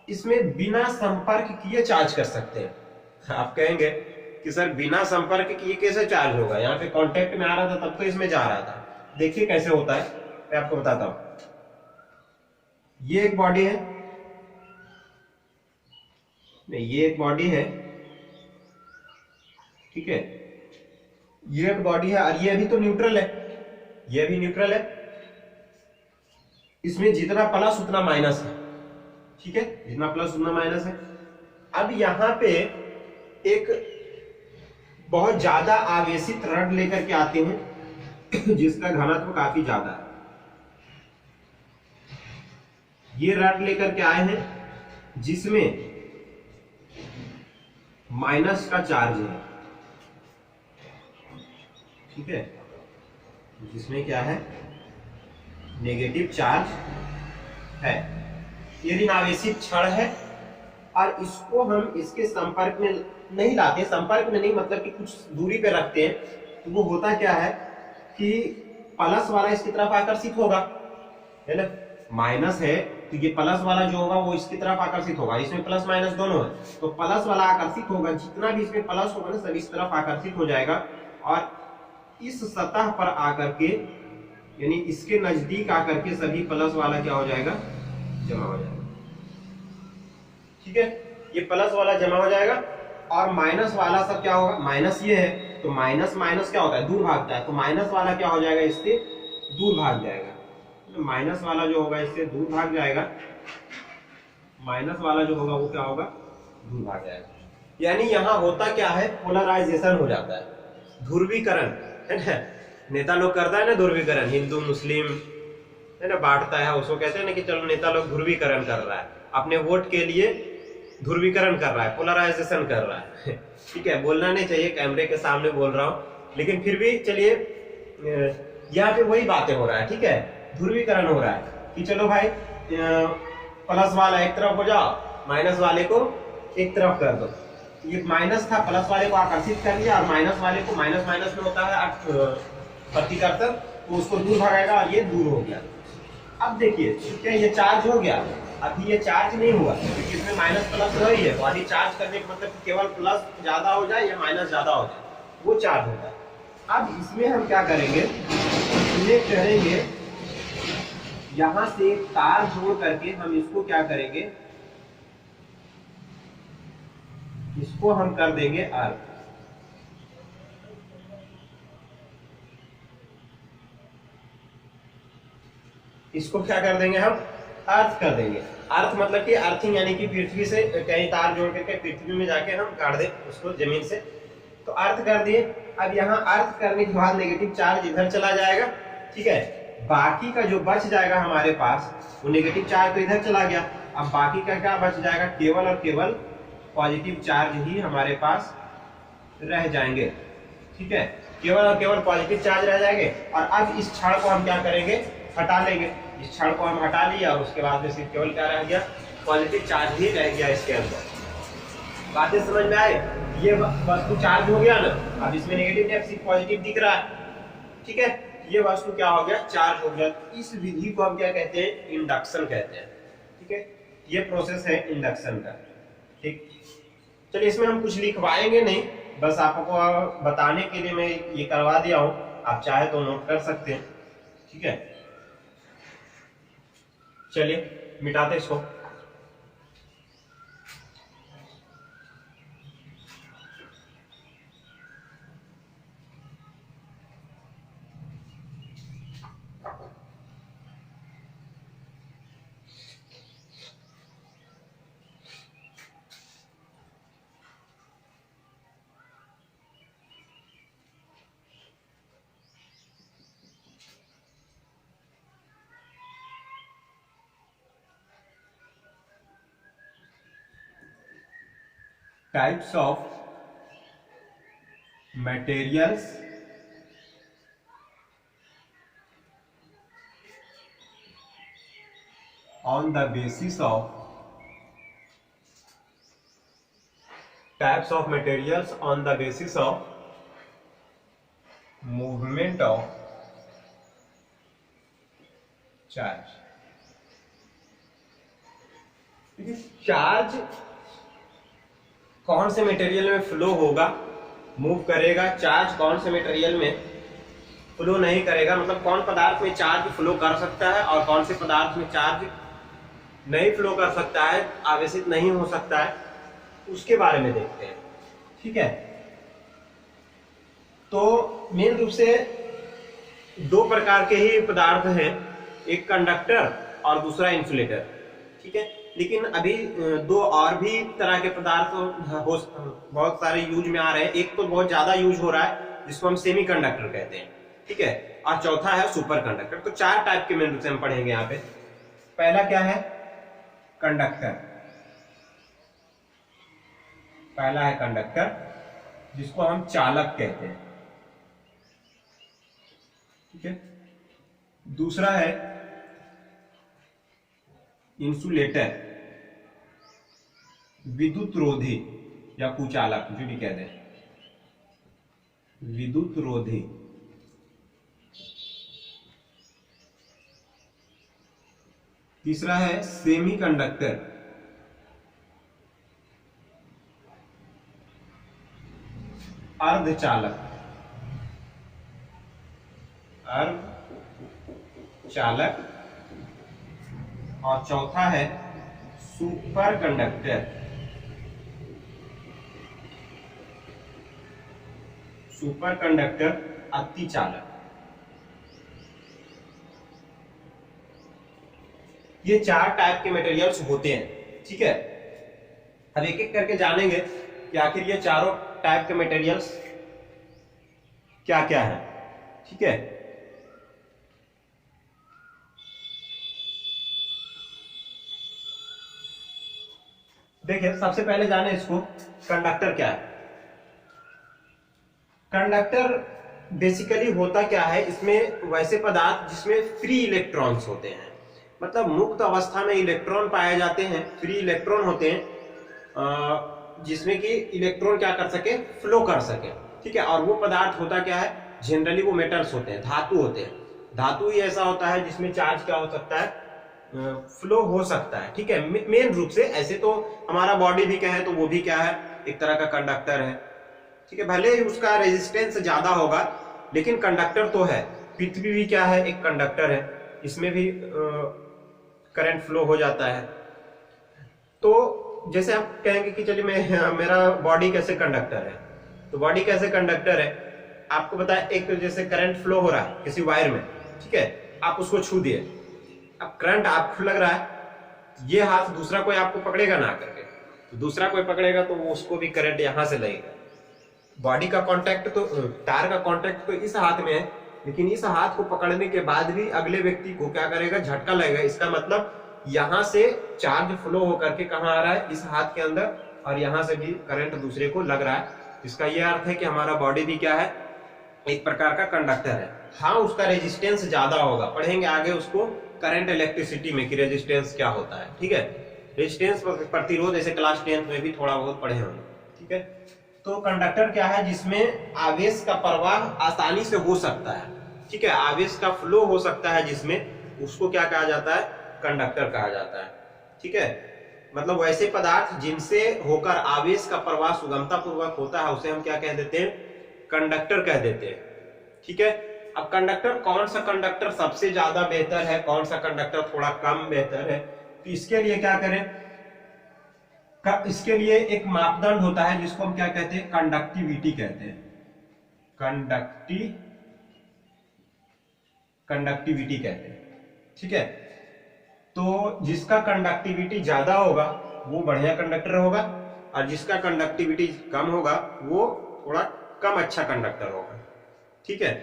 इसमें बिना संपर्क किए चार्ज कर सकते हैं। आप कहेंगे कि सर बिना संपर्क किए कैसे चार्ज होगा, यहाँ पे कांटेक्ट में आ रहा था तब तो इसमें जा रहा था। देखिए कैसे होता है, मैं आपको बताता हूं। ये एक बॉडी है, ये एक बॉडी है, ठीक है, ये एक बॉडी है, और ये भी तो न्यूट्रल है, ये भी न्यूट्रल है। इसमें जितना प्लस उतना माइनस है, ठीक है, जितना प्लस उतना माइनस है। अब यहां पे एक बहुत ज्यादा आवेशित रड लेकर के आते हैं जिसका घनत्व काफी ज्यादा है। ये रड लेकर के आए हैं जिसमें माइनस का चार्ज है, ठीक है, जिसमें क्या है, नेगेटिव चार्ज है। ये ऋण आवेशित क्षण है, और इसको हम इसके संपर्क में नहीं लाते, संपर्क में नहीं मतलब कि कुछ दूरी पे रखते हैं, तो वो होता क्या है कि प्लस वाला इसकी तरफ आकर्षित होगा, है ना, माइनस है तो ये प्लस वाला जो होगा वो इसकी तरफ आकर्षित होगा, इसमें प्लस माइनस दोनों है, तो प्लस वाला आकर्षित होगा, जितना भी इसमें प्लस होगा ना सब इस तरफ आकर्षित हो जाएगा, और इस सतह पर आकर के, यानी इसके नजदीक आकर के सभी प्लस वाला क्या हो जाएगा, जमा हो जाएगा। ठीक है, ये प्लस वाला जमा हो जाएगा, और माइनस वाला सब क्या होगा, माइनस ये है तो माइनस माइनस क्या होता है, दूर भागता है, तो माइनस वाला क्या हो जाएगा, इससे दूर भाग जाएगा। तो माइनस वाला जो होगा इससे दूर भाग जाएगा, माइनस वाला जो होगा वो क्या होगा, दूर भाग जाएगा। यानी यहाँ होता क्या है, पोलराइजेशन हो जाता है, ध्रुवीकरण, है ना। नेता लोग करता है ना ध्रुवीकरण, हिंदू मुस्लिम, है ना, बांटता है, उसको कहते हैं ना कि चलो नेता लोग ध्रुवीकरण कर रहा है, अपने वोट के लिए ध्रुवीकरण कर रहा है, पोलराइजेशन कर रहा है। ठीक है, बोलना नहीं चाहिए, कैमरे के सामने बोल रहा हूं, लेकिन फिर भी चलिए, यहाँ पे वही बातें हो रहा है। ठीक है, ध्रुवीकरण हो रहा है कि चलो भाई प्लस वाला एक तरफ हो जाओ, माइनस वाले को एक तरफ कर दो। ये माइनस था, प्लस वाले को आकर्षित कर लिया, और माइनस वाले को, माइनस माइनस में होता है प्रतिकर्षण, तो उसको दूर भगाएगा, और ये दूर हो गया। अब देखिए क्या ये चार्ज हो गया, अभी ये चार्ज नहीं हुआ क्योंकि इसमें माइनस प्लस हो ही है, तो अभी चार्ज करने का मतलब केवल प्लस ज्यादा हो जाए या माइनस ज्यादा हो जाए, वो चार्ज होता है। अब इसमें हम क्या करेंगे, ये करेंगे यहां से एक तार जोड़ करके हम इसको क्या करेंगे, इसको हम कर देंगे अर्थ। इसको क्या कर देंगे हम, अर्थ कर देंगे। अर्थ मतलब कि अर्थिंग, यानी कि पृथ्वी से कहीं तार जोड़ करके पृथ्वी में जाके हम काट दें उसको जमीन से, तो अर्थ कर दिए। अब यहाँ अर्थ करने के बाद नेगेटिव चार्ज इधर चला जाएगा, ठीक है, बाकी का जो बच जाएगा हमारे पास, वो नेगेटिव चार्ज तो इधर चला गया, अब बाकी का क्या बच जाएगा, केवल और केवल पॉजिटिव चार्ज ही हमारे पास रह जाएंगे। ठीक है, केवल और केवल पॉजिटिव चार्ज रह जाएंगे, और अब इस क्षण को हम क्या करेंगे, हटा लेंगे। इस क्षण को हम हटा लिया, और उसके बाद में सिर्फ केवल क्या रह गया, पॉजिटिव चार्ज ही रह गया इसके अंदर। बातें समझ में आए, ये वस्तु चार्ज हो गया ना, अब इसमें नेगेटिव या सिर्फ पॉजिटिव दिख रहा है। ठीक है, ये वस्तु क्या हो गया, चार्ज हो गया। इस विधि को हम क्या कहते हैं, इंडक्शन कहते हैं। ठीक है, ये प्रोसेस है इंडक्शन का। ठीक, चलिए इसमें हम कुछ लिखवाएंगे नहीं, बस आपको बताने के लिए मैं ये करवा दिया हूं, आप चाहे तो नोट कर सकते हैं। ठीक है, चलिए मिटाते इसको। Types of materials on the basis of types of materials on the basis of movement of charge। Charge कौन से मटेरियल में फ्लो होगा, मूव करेगा, चार्ज कौन से मटेरियल में फ्लो नहीं करेगा, मतलब कौन पदार्थ में चार्ज फ्लो कर सकता है और कौन से पदार्थ में चार्ज नहीं फ्लो कर सकता है, आवेशित नहीं हो सकता है, उसके बारे में देखते हैं। ठीक है, तो मेन रूप से दो प्रकार के ही पदार्थ हैं, एक कंडक्टर और दूसरा इंसुलेटर। ठीक है, लेकिन अभी दो और भी तरह के पदार्थ बहुत सारे यूज में आ रहे हैं। एक तो बहुत ज्यादा यूज हो रहा है जिसको हम सेमी कंडक्टर कहते हैं। ठीक है, और चौथा है सुपर कंडक्टर। तो चार टाइप के मेन रूप से हम पढ़ेंगे यहाँ पे। पहला क्या है, कंडक्टर। पहला है कंडक्टर जिसको हम चालक कहते हैं। ठीक है, दूसरा है इंसुलेटर, विद्युत रोधी या कुचालक जो भी कहते हैं, विद्युत रोधी। तीसरा है सेमी कंडक्टर, अर्धचालक, अर्धचालक। और चौथा है सुपर कंडक्टर, सुपर कंडक्टर अतिचालक। ये चार टाइप के मटेरियल्स होते हैं। ठीक है, अब एक एक करके जानेंगे कि आखिर ये चारों टाइप के मटेरियल्स क्या क्या है। ठीक है, देखिए सबसे पहले जाने इसको, कंडक्टर क्या है। कंडक्टर बेसिकली होता क्या है, इसमें वैसे पदार्थ जिसमें फ्री इलेक्ट्रॉन्स होते हैं, मतलब मुक्त अवस्था में इलेक्ट्रॉन पाए जाते हैं, फ्री इलेक्ट्रॉन होते हैं जिसमें कि इलेक्ट्रॉन क्या कर सके, फ्लो कर सके। ठीक है, और वो पदार्थ होता क्या है, जनरली वो मेटल्स होते हैं, धातु होते हैं। धातु ही ऐसा होता है जिसमें चार्ज क्या हो सकता है, फ्लो हो सकता है। ठीक है, मेन रूप से ऐसे तो हमारा बॉडी भी क्या है, तो वो भी क्या है, एक तरह का कंडक्टर है। ठीक है, भले ही उसका रेजिस्टेंस ज्यादा होगा लेकिन कंडक्टर तो है। पृथ्वी भी क्या है, एक कंडक्टर है, इसमें भी करंट फ्लो हो जाता है। तो जैसे आप कहेंगे कि चलिए मेरा बॉडी कैसे कंडक्टर है, तो बॉडी कैसे कंडक्टर है, आपको बताया, एक तो जैसे करंट फ्लो हो रहा है किसी वायर में। ठीक है, आप उसको छू दिए, अब करंट आपको लग रहा है, ये हाथ दूसरा कोई आपको पकड़ेगा ना करके, तो दूसरा कोई पकड़ेगा तो उसको भी करंट यहां से लगेगा। बॉडी का कांटेक्ट तो, तार का कांटेक्ट तो इस हाथ में है, लेकिन इस हाथ को पकड़ने के बाद भी अगले व्यक्ति को क्या करेगा, झटका लगेगा। इसका मतलब यहां से चार्ज फ्लो होकर के कहां आ रहा है, इस हाथ के अंदर, और यहां से भी करंट दूसरे को लग रहा है। इसका यह अर्थ है कि हमारा बॉडी भी क्या है, एक प्रकार का कंडक्टर है। हाँ, उसका रेजिस्टेंस ज्यादा होगा, पढ़ेंगे आगे उसको करंट इलेक्ट्रिसिटी में कि रेजिस्टेंस क्या होता है। ठीक है, रेजिस्टेंस प्रतिरोध ऐसे क्लास 10 में भी थोड़ा बहुत पढ़े होंगे। ठीक है, तो कंडक्टर क्या है, जिसमें आवेश का प्रवाह आसानी से हो सकता है। ठीक है, आवेश का फ्लो हो सकता है जिसमें, उसको क्या कहा जाता है, कंडक्टर कहा जाता है। ठीक है, मतलब वैसे पदार्थ जिनसे होकर आवेश का प्रवाह सुगमता पूर्वक होता है उसे हम क्या कह देते हैं, कंडक्टर कह देते हैं। ठीक है, अब कंडक्टर, कौन सा कंडक्टर सबसे ज्यादा बेहतर है, कौन सा कंडक्टर थोड़ा कम बेहतर है, तो इसके लिए क्या करें, इसके लिए एक मापदंड होता है जिसको हम क्या कहते हैं, कंडक्टिविटी कहते हैं। कंडक्टिविटी कहते हैं। ठीक है, तो जिसका कंडक्टिविटी ज्यादा होगा वो बढ़िया कंडक्टर होगा, और जिसका कंडक्टिविटी कम होगा वो थोड़ा कम अच्छा कंडक्टर होगा। ठीक है,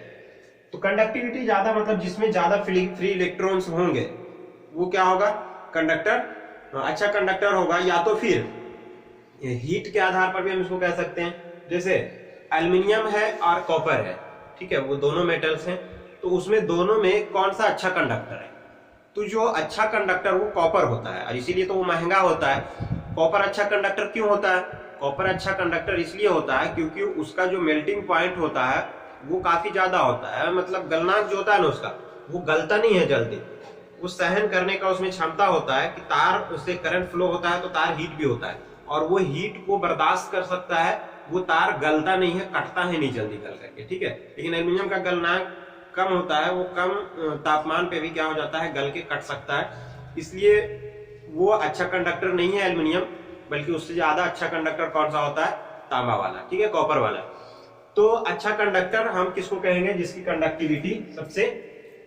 तो कंडक्टिविटी ज्यादा मतलब जिसमें ज्यादा फ्री इलेक्ट्रॉन्स होंगे वो क्या होगा, कंडक्टर, अच्छा कंडक्टर होगा। या तो फिर हीट के आधार पर भी हम इसको कह सकते हैं। जैसे एल्युमिनियम है और कॉपर है, ठीक है, वो दोनों मेटल्स हैं, तो उसमें दोनों में कौन सा अच्छा कंडक्टर है? तो जो अच्छा कंडक्टर वो कॉपर होता है, और इसीलिए तो वो महंगा होता है। कॉपर अच्छा कंडक्टर क्यों होता है? कॉपर अच्छा कंडक्टर इसलिए होता है क्योंकि उसका जो मेल्टिंग पॉइंट होता है वो काफी ज्यादा होता है, मतलब गलनांक जो होता है ना उसका, वो गलता नहीं है जल्दी, वो सहन करने का उसमें क्षमता होता है कि तार, उससे करंट फ्लो होता है तो तार हीट भी होता है, और वो हीट को बर्दाश्त कर सकता है, वो तार गलता नहीं है, कटता है नहीं जल्दी गल करके, ठीक है। लेकिन एल्यूमिनियम का गलनांक कम होता है, वो कम तापमान पे भी क्या हो जाता है, गल के कट सकता है, इसलिए वो अच्छा कंडक्टर नहीं है एल्यूमिनियम। बल्कि उससे ज्यादा अच्छा कंडक्टर कौन सा होता है? तांबा वाला, ठीक है, कॉपर वाला। तो अच्छा कंडक्टर हम किसको कहेंगे? जिसकी कंडक्टिविटी सबसे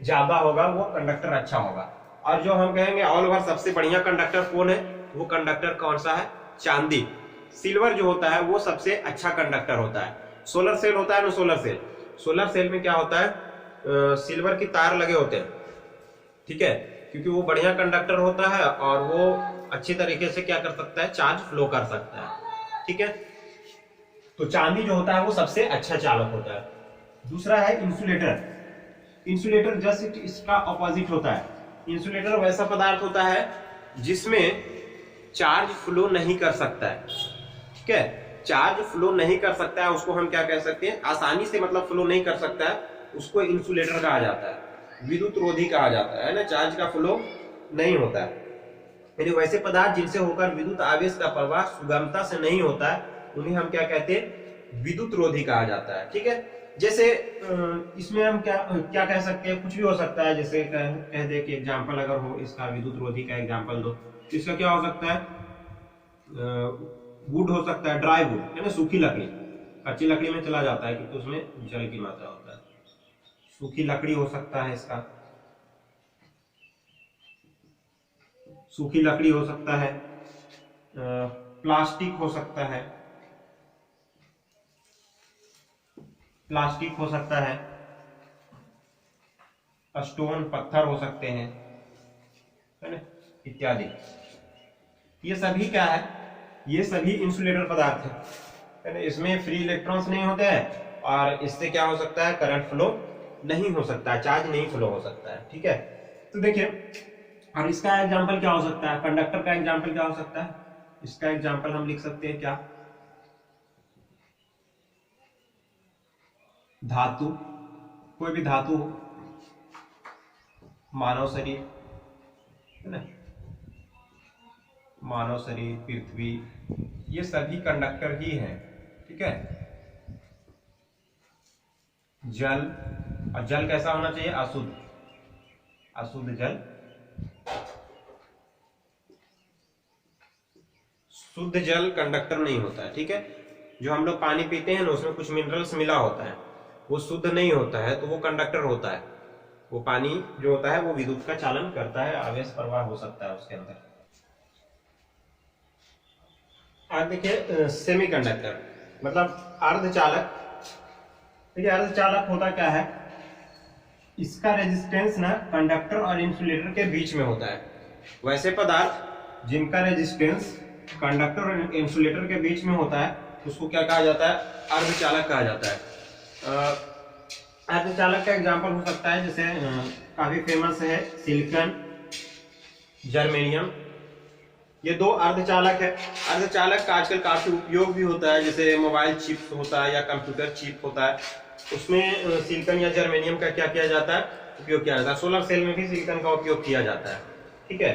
ज्यादा होगा वो कंडक्टर अच्छा होगा। और जो हम कहेंगे ऑल ओवर सबसे बढ़िया कंडक्टर कौन है, वो कंडक्टर कौन सा है? चांदी, सिल्वर जो होता है वो सबसे अच्छा कंडक्टर होता है। सोलर सेल होता है ना, सोलर सेल, सोलर सेल में क्या होता है, सिल्वर की तार लगे होते हैं, ठीक है, क्योंकि वो बढ़िया कंडक्टर होता है और वो अच्छी तरीके से क्या कर सकता है, चार्ज फ्लो कर सकता है, ठीक है। तो चांदी जो होता है वो सबसे अच्छा चालक होता है। दूसरा है इंसुलेटर। इंसुलेटर जस्ट इसका ऑपोजिट होता है। इंसुलेटर वैसा पदार्थ होता है जिसमें चार्ज फ्लो नहीं कर सकता है, ठीक है, चार्ज फ्लो नहीं कर सकता है, उसको हम क्या कह सकते हैं, आसानी से मतलब फ्लो नहीं कर सकता है, उसको इंसुलेटर कहा जाता है, विद्युत रोधी कहा जाता है ना, चार्ज का फ्लो नहीं होता है। यानी वैसे पदार्थ जिनसे होकर विद्युत आवेश का प्रवाह सुगमता से नहीं होता है उन्हें हम क्या कहते हैं, विद्युत रोधी कहा जाता है, ठीक है। जैसे इसमें हम क्या क्या कह सकते हैं, कुछ भी हो सकता है, जैसे कह दे कि एग्जांपल अगर हो इसका, विद्युत रोधी का एग्जांपल दो, तो इसका क्या हो सकता है, वुड हो सकता है, ड्राई वुड है ना, सूखी लकड़ी, कच्ची लकड़ी में चला जाता है क्योंकि उसमें जल की मात्रा होता है, सूखी लकड़ी हो सकता है इसका, सूखी लकड़ी हो सकता है, प्लास्टिक हो सकता है, प्लास्टिक हो सकता है, स्टोन पत्थर हो सकते हैं, है ना, इत्यादि। ये सभी क्या है, ये सभी इंसुलेटर पदार्थ है ना, इसमें फ्री इलेक्ट्रॉन्स नहीं होते हैं और इससे क्या हो सकता है, करंट फ्लो नहीं हो सकता है, चार्ज नहीं फ्लो हो सकता है, ठीक है। तो देखिए, और इसका एग्जांपल क्या हो सकता है, कंडक्टर का एग्जांपल क्या हो सकता है, इसका एग्जांपल हम लिख सकते हैं क्या, धातु, कोई भी धातु हो, मानव शरीर है ना, मानव शरीर, पृथ्वी, ये सभी कंडक्टर ही हैं, ठीक है। जल, और जल कैसा होना चाहिए, अशुद्ध, अशुद्ध जल, शुद्ध जल कंडक्टर नहीं होता है, ठीक है। जो हम लोग पानी पीते हैं ना उसमें कुछ मिनरल्स मिला होता है, वो शुद्ध नहीं होता है तो वो कंडक्टर होता है, वो पानी जो होता है वो विद्युत का चालन करता है, आवेश प्रवाह हो सकता है उसके अंदर। आज देखिए सेमीकंडक्टर मतलब अर्धचालक। देखिए अर्धचालक होता क्या है, इसका रेजिस्टेंस ना कंडक्टर और इंसुलेटर के बीच में होता है। वैसे पदार्थ जिनका रेजिस्टेंस कंडक्टर और इंसुलेटर के बीच में होता है उसको क्या कहा जाता है, अर्धचालक कहा जाता है। अर्धचालक का एग्जांपल हो सकता है, जैसे काफी फेमस है सिलिकॉन, जर्मेनियम, ये दो अर्धचालक है। अर्धचालक का आजकल काफी उपयोग भी होता है, जैसे मोबाइल चिप होता है या कंप्यूटर चिप होता है, उसमें सिलिकॉन या जर्मेनियम का क्या किया जाता है, उपयोग किया जाता है। सोलर सेल में भी सिलिकॉन का उपयोग किया जाता है, ठीक है।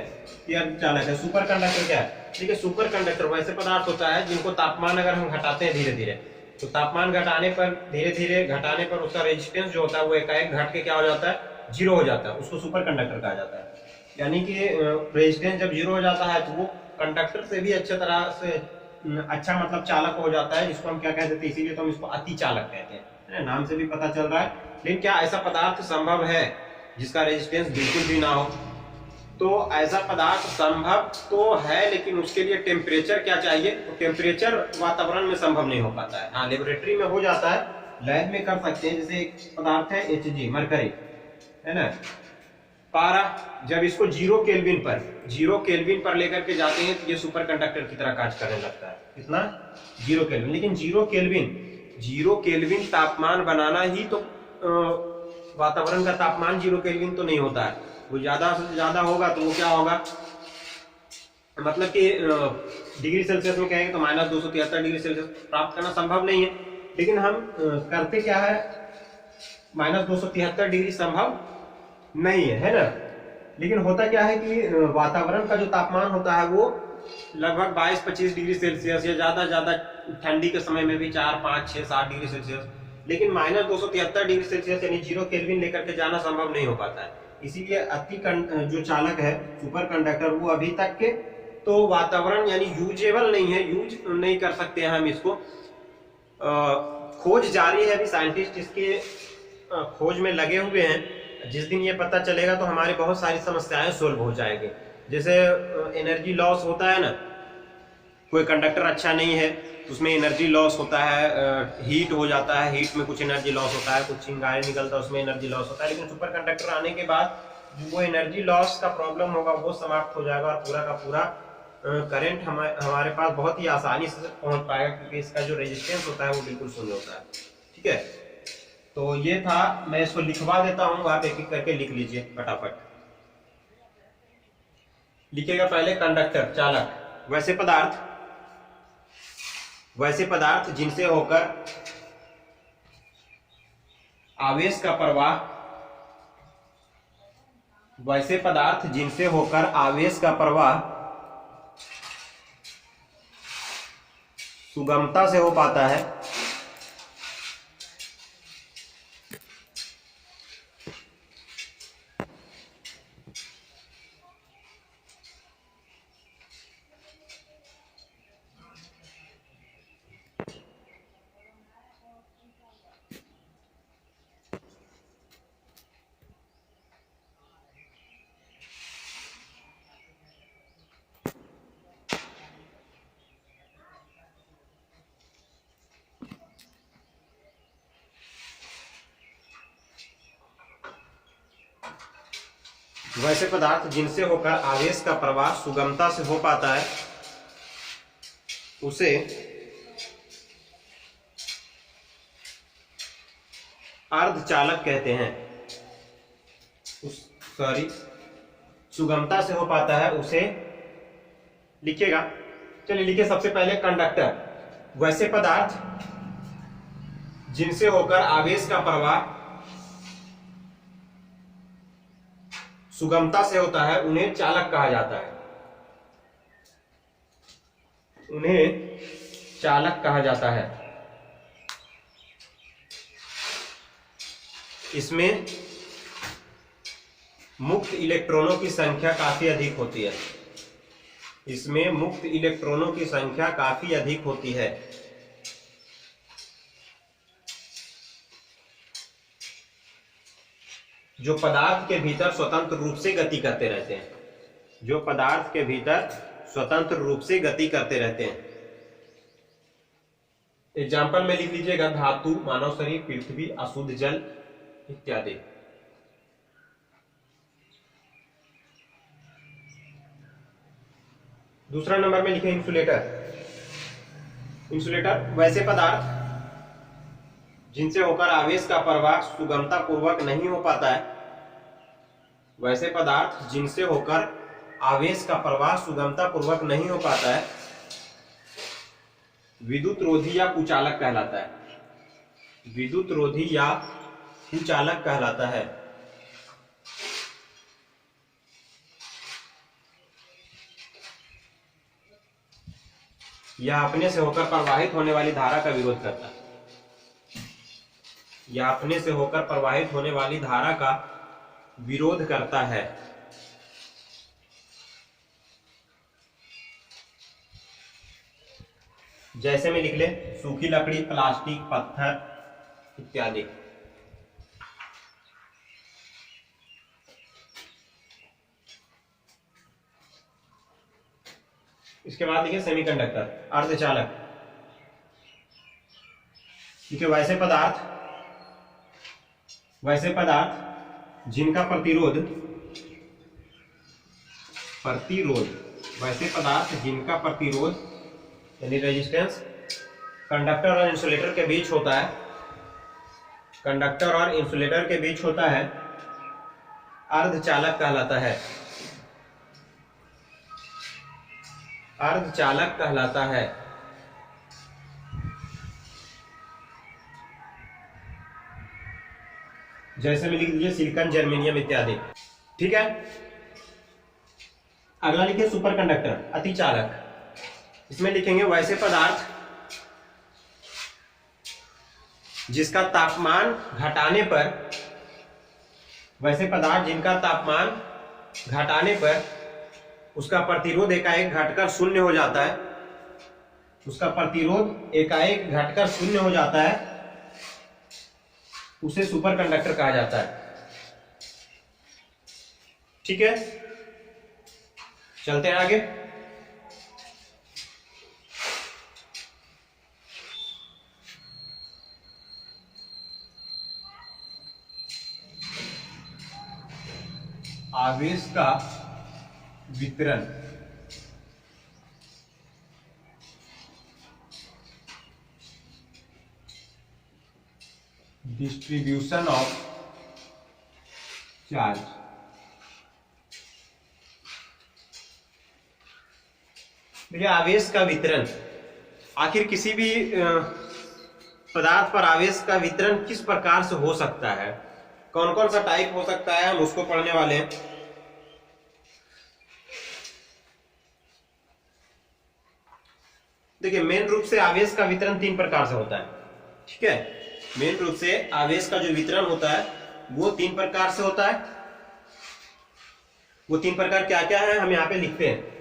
ये अर्धचालक है। सुपर कंडक्टर क्या है, ठीक है, सुपर कंडक्टर वैसे पदार्थ होता है जिनको तापमान अगर हम घटाते हैं धीरे धीरे, तो तापमान घटाने पर, धीरे धीरे घटाने पर उसका रेजिस्टेंस जो होता है वो एकाएक घट के क्या हो जाता है, जीरो हो जाता है, उसको सुपर कंडक्टर कहा जाता है। यानी कि रेजिस्टेंस जब जीरो हो जाता है तो वो कंडक्टर से भी अच्छे तरह से अच्छा मतलब चालक हो जाता है, जिसको हम क्या कहते हैं, इसीलिए तो हम इसको अति चालक कहते हैं, नाम से भी पता चल रहा है। लेकिन क्या ऐसा पदार्थ संभव है जिसका रेजिस्टेंस बिल्कुल भी ना हो, तो ऐसा पदार्थ संभव तो है, लेकिन उसके लिए टेम्परेचर क्या चाहिए, तो टेम्परेचर वातावरण में संभव नहीं हो पाता है। हाँ, लेबोरेटरी में हो जाता है, लैब में कर सकते हैं। जैसे एक पदार्थ है Hg, मरकरी, है ना, पारा जब इसको 0 केल्विन पर लेकर के जाते हैं तो ये सुपर कंडक्टर की तरह कार्य करने लगता है। कितना? 0 केल्विन। लेकिन 0 केल्विन तापमान बनाना ही तो वातावरण का तापमान 0 केल्विन तो नहीं होता है। वो ज्यादा से ज्यादा होगा तो वो क्या होगा, मतलब कि डिग्री सेल्सियस में कहेंगे तो -273 डिग्री सेल्सियस प्राप्त करना संभव नहीं है। लेकिन हम करते क्या है, -273 डिग्री संभव नहीं है ना। लेकिन होता क्या है कि वातावरण का जो तापमान होता है वो लगभग 22-25 डिग्री सेल्सियस या ज्यादा ठंडी के समय में भी 4, 5, 6, 7 डिग्री सेल्सियस। लेकिन -273 डिग्री सेल्सियस यानी 0 केल्विन लेकर के जाना संभव नहीं हो पाता है। इसीलिए जो चालक है सुपर कंडक्टर, वो अभी तक के तो वातावरण यानी यूजेबल नहीं है, यूज नहीं कर सकते हैं हम इसको। खोज जारी है, अभी साइंटिस्ट इसके खोज में लगे हुए हैं। जिस दिन ये पता चलेगा तो हमारी बहुत सारी समस्याएं सोल्व हो जाएंगी। जैसे एनर्जी लॉस होता है ना, कोई कंडक्टर अच्छा नहीं है उसमें एनर्जी लॉस होता है, हीट हो जाता है, हीट में कुछ एनर्जी लॉस होता है, कुछ चिंगारी निकलता है उसमें एनर्जी लॉस होता है। लेकिन सुपर कंडक्टर आने के बाद वो एनर्जी लॉस का प्रॉब्लम होगा वो समाप्त हो जाएगा और पूरा का पूरा करंट हमारे पास बहुत ही आसानी से पहुंच पाएगा, क्योंकि इसका जो रेजिस्टेंस होता है वो बिल्कुल शून्य होता है। ठीक है, तो ये था, मैं इसको लिखवा देता हूं, आप एक एक करके लिख लीजिए फटाफट। लिखिएगा पहले कंडक्टर, चालक। वैसे पदार्थ जिनसे होकर आवेश का प्रवाह, वैसे पदार्थ जिनसे होकर आवेश का प्रवाह सुगमता से हो पाता है, वैसे पदार्थ जिनसे होकर आवेश का प्रवाह सुगमता से हो पाता है उसे अर्धचालक कहते हैं। सुगमता से हो पाता है उसे, लिखिएगा, चलिए लिखिए सबसे पहले कंडक्टर। वैसे पदार्थ जिनसे होकर आवेश का प्रवाह सुगमता से होता है उन्हें चालक कहा जाता है, उन्हें चालक कहा जाता है। इसमें मुक्त इलेक्ट्रॉनों की संख्या काफी अधिक होती है, इसमें मुक्त इलेक्ट्रॉनों की संख्या काफी अधिक होती है। जो पदार्थ के भीतर स्वतंत्र रूप से गति करते रहते हैं, जो पदार्थ के भीतर स्वतंत्र रूप से गति करते रहते हैं। एग्जाम्पल में लिख लीजिएगा, धातु, मानव शरीर, पृथ्वी, अशुद्ध जल इत्यादि। दूसरा नंबर में लिखे इंसुलेटर। इंसुलेटर वैसे पदार्थ जिनसे होकर आवेश का प्रवाह सुगमता पूर्वक नहीं हो पाता है, वैसे पदार्थ जिनसे होकर आवेश का प्रवाह सुगमता पूर्वक नहीं हो पाता है विद्युत रोधी या कुचालक कहलाता है, विद्युत रोधी या कुचालक कहलाता है। यह अपने से होकर प्रवाहित होने वाली धारा का विरोध करता है, या अपने से होकर प्रवाहित होने वाली धारा का विरोध करता है। जैसे में लिख ले, सूखी लकड़ी, प्लास्टिक, पत्थर इत्यादि। इसके बाद लिखिए सेमीकंडक्टर, अर्धचालक। देखिए वैसे पदार्थ जिनका प्रतिरोध प्रतिरोध, वैसे पदार्थ जिनका प्रतिरोध यानी रेजिस्टेंस कंडक्टर और इंसुलेटर के बीच होता है, कंडक्टर और इंसुलेटर के बीच होता है, अर्धचालक कहलाता है, अर्धचालक कहलाता है। जैसे में लिख दीजिए सिलिकॉन, जर्मेनियम इत्यादि। ठीक है, अगला लिखिए सुपर कंडक्टर, अतिचालक। इसमें लिखेंगे वैसे पदार्थ जिसका तापमान घटाने पर, वैसे पदार्थ जिनका तापमान घटाने पर उसका प्रतिरोध एकाएक घटकर शून्य हो जाता है, उसका प्रतिरोध एकाएक घटकर शून्य हो जाता है, उसे सुपर कंडक्टर कहा जाता है। ठीक है, चलते हैं आगे। आवेश का वितरण, डिस्ट्रीब्यूशन ऑफ चार्ज। देखिए आवेश का वितरण, आखिर किसी भी पदार्थ पर आवेश का वितरण किस प्रकार से हो सकता है, कौन कौन सा टाइप हो सकता है, हम उसको पढ़ने वाले हैं। देखिए मेन रूप से आवेश का वितरण 3 प्रकार से होता है। ठीक है, मेन रूप से आवेश का जो वितरण होता है वो 3 प्रकार से होता है। वो 3 प्रकार क्या क्या है हम यहां पे लिखते हैं।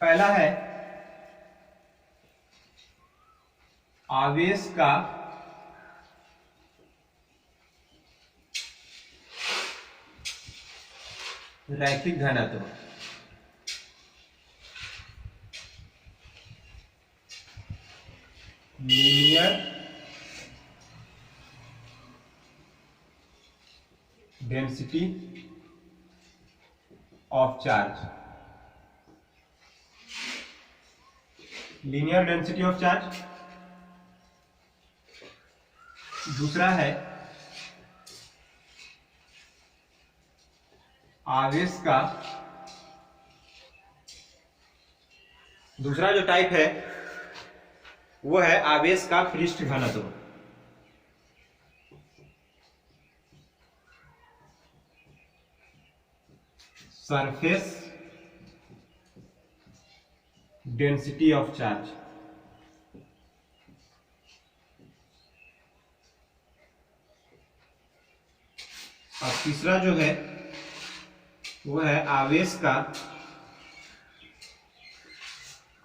पहला है आवेश का रैखिक घनत्व, linear density of charge, linear density of charge. दूसरा है आवेश का, दूसरा जो टाइप है वो है आवेश का पृष्ठ घनत्व, सरफेस डेंसिटी ऑफ चार्ज। और तीसरा जो है वो है आवेश का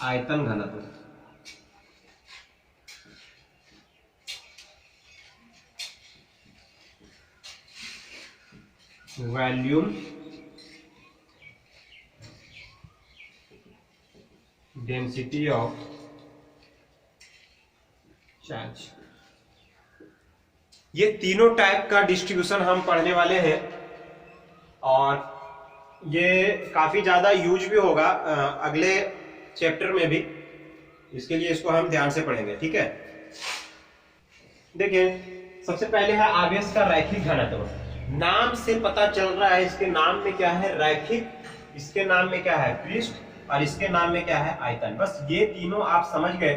आयतन घनत्व, वॉल्यूम डेंसिटी ऑफ चार्ज। ये तीनों टाइप का डिस्ट्रीब्यूशन हम पढ़ने वाले हैं और ये काफी ज्यादा यूज भी होगा अगले चैप्टर में भी, इसके लिए इसको हम ध्यान से पढ़ेंगे। ठीक है, देखिए सबसे पहले है आवेश का रैखिक घनत्व। नाम से पता चल रहा है, इसके नाम में क्या है रैखिक, इसके नाम में क्या है पृष्ठ, और इसके नाम में क्या है आयतन। बस ये तीनों आप समझ गए,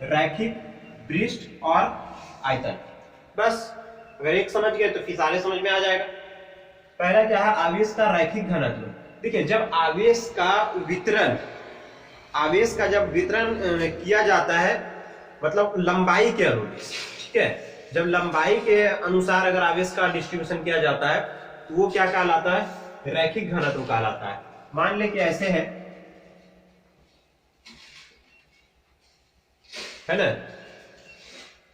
रैखिक, पृष्ठ और आयतन। बस अगर एक समझ गए तो फिर सारे समझ में आ जाएगा। पहला क्या है आवेश का रैखिक घनत्व। देखिए जब आवेश का वितरण, आवेश का जब वितरण किया जाता है मतलब लंबाई के अनुरूप, ठीक है, जब लंबाई के अनुसार अगर आवेश का डिस्ट्रीब्यूशन किया जाता है तो वो क्या कहलाता है, रैखिक घनत्व कहलाता है। मान ले कि ऐसे है ना,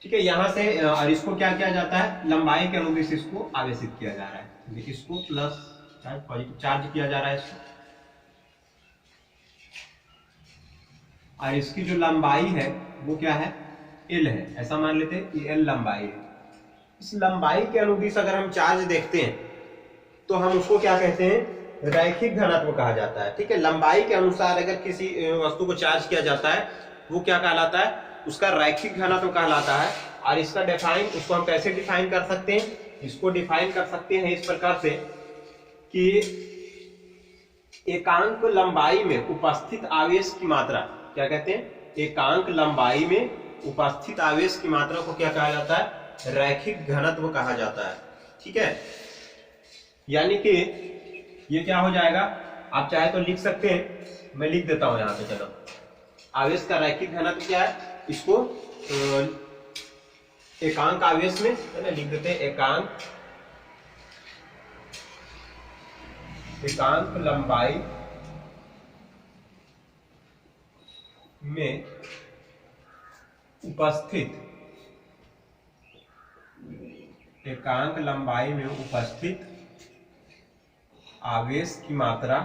ठीक है, यहां से और इसको क्या किया जाता है, लंबाई के अनुरूप इसको आवेशित किया जा रहा है, इसको प्लस चार्ज पॉजिटिव चार्ज किया जा रहा है इसको, और इसकी जो लंबाई है वो क्या है एल है, ऐसा मान लेते हैं कि एल लंबाई है। इस लंबाई के अनुदिश अगर हम चार्ज देखते हैं तो हम उसको क्या कहते हैं, रैखिक घनत्व कहा जाता है। ठीक है, लंबाई के अनुसार अगर किसी वस्तु को चार्ज किया जाता है वो क्या कहलाता है, उसका रैखिक घनत्व कहलाता है। और इसका इसको हम कैसे डिफाइन कर सकते हैं, इसको डिफाइन कर सकते हैं इस प्रकार से कि एकांक लंबाई में उपस्थित आवेश की मात्रा, क्या कहते हैं, एकांक लंबाई में उपस्थित आवेश की मात्रा को क्या कहा जाता है, रैखिक घनत्व कहा जाता है। ठीक है, यानी कि ये क्या हो जाएगा, आप चाहे तो लिख सकते हैं, मैं लिख देता हूं यहां पे। चलो, आवेश का रैखिक घनत्व क्या है, इसको एकांक आवेश में है ना लिख देते हैं, एकांक लंबाई में उपस्थित, एकांक लंबाई में उपस्थित आवेश की मात्रा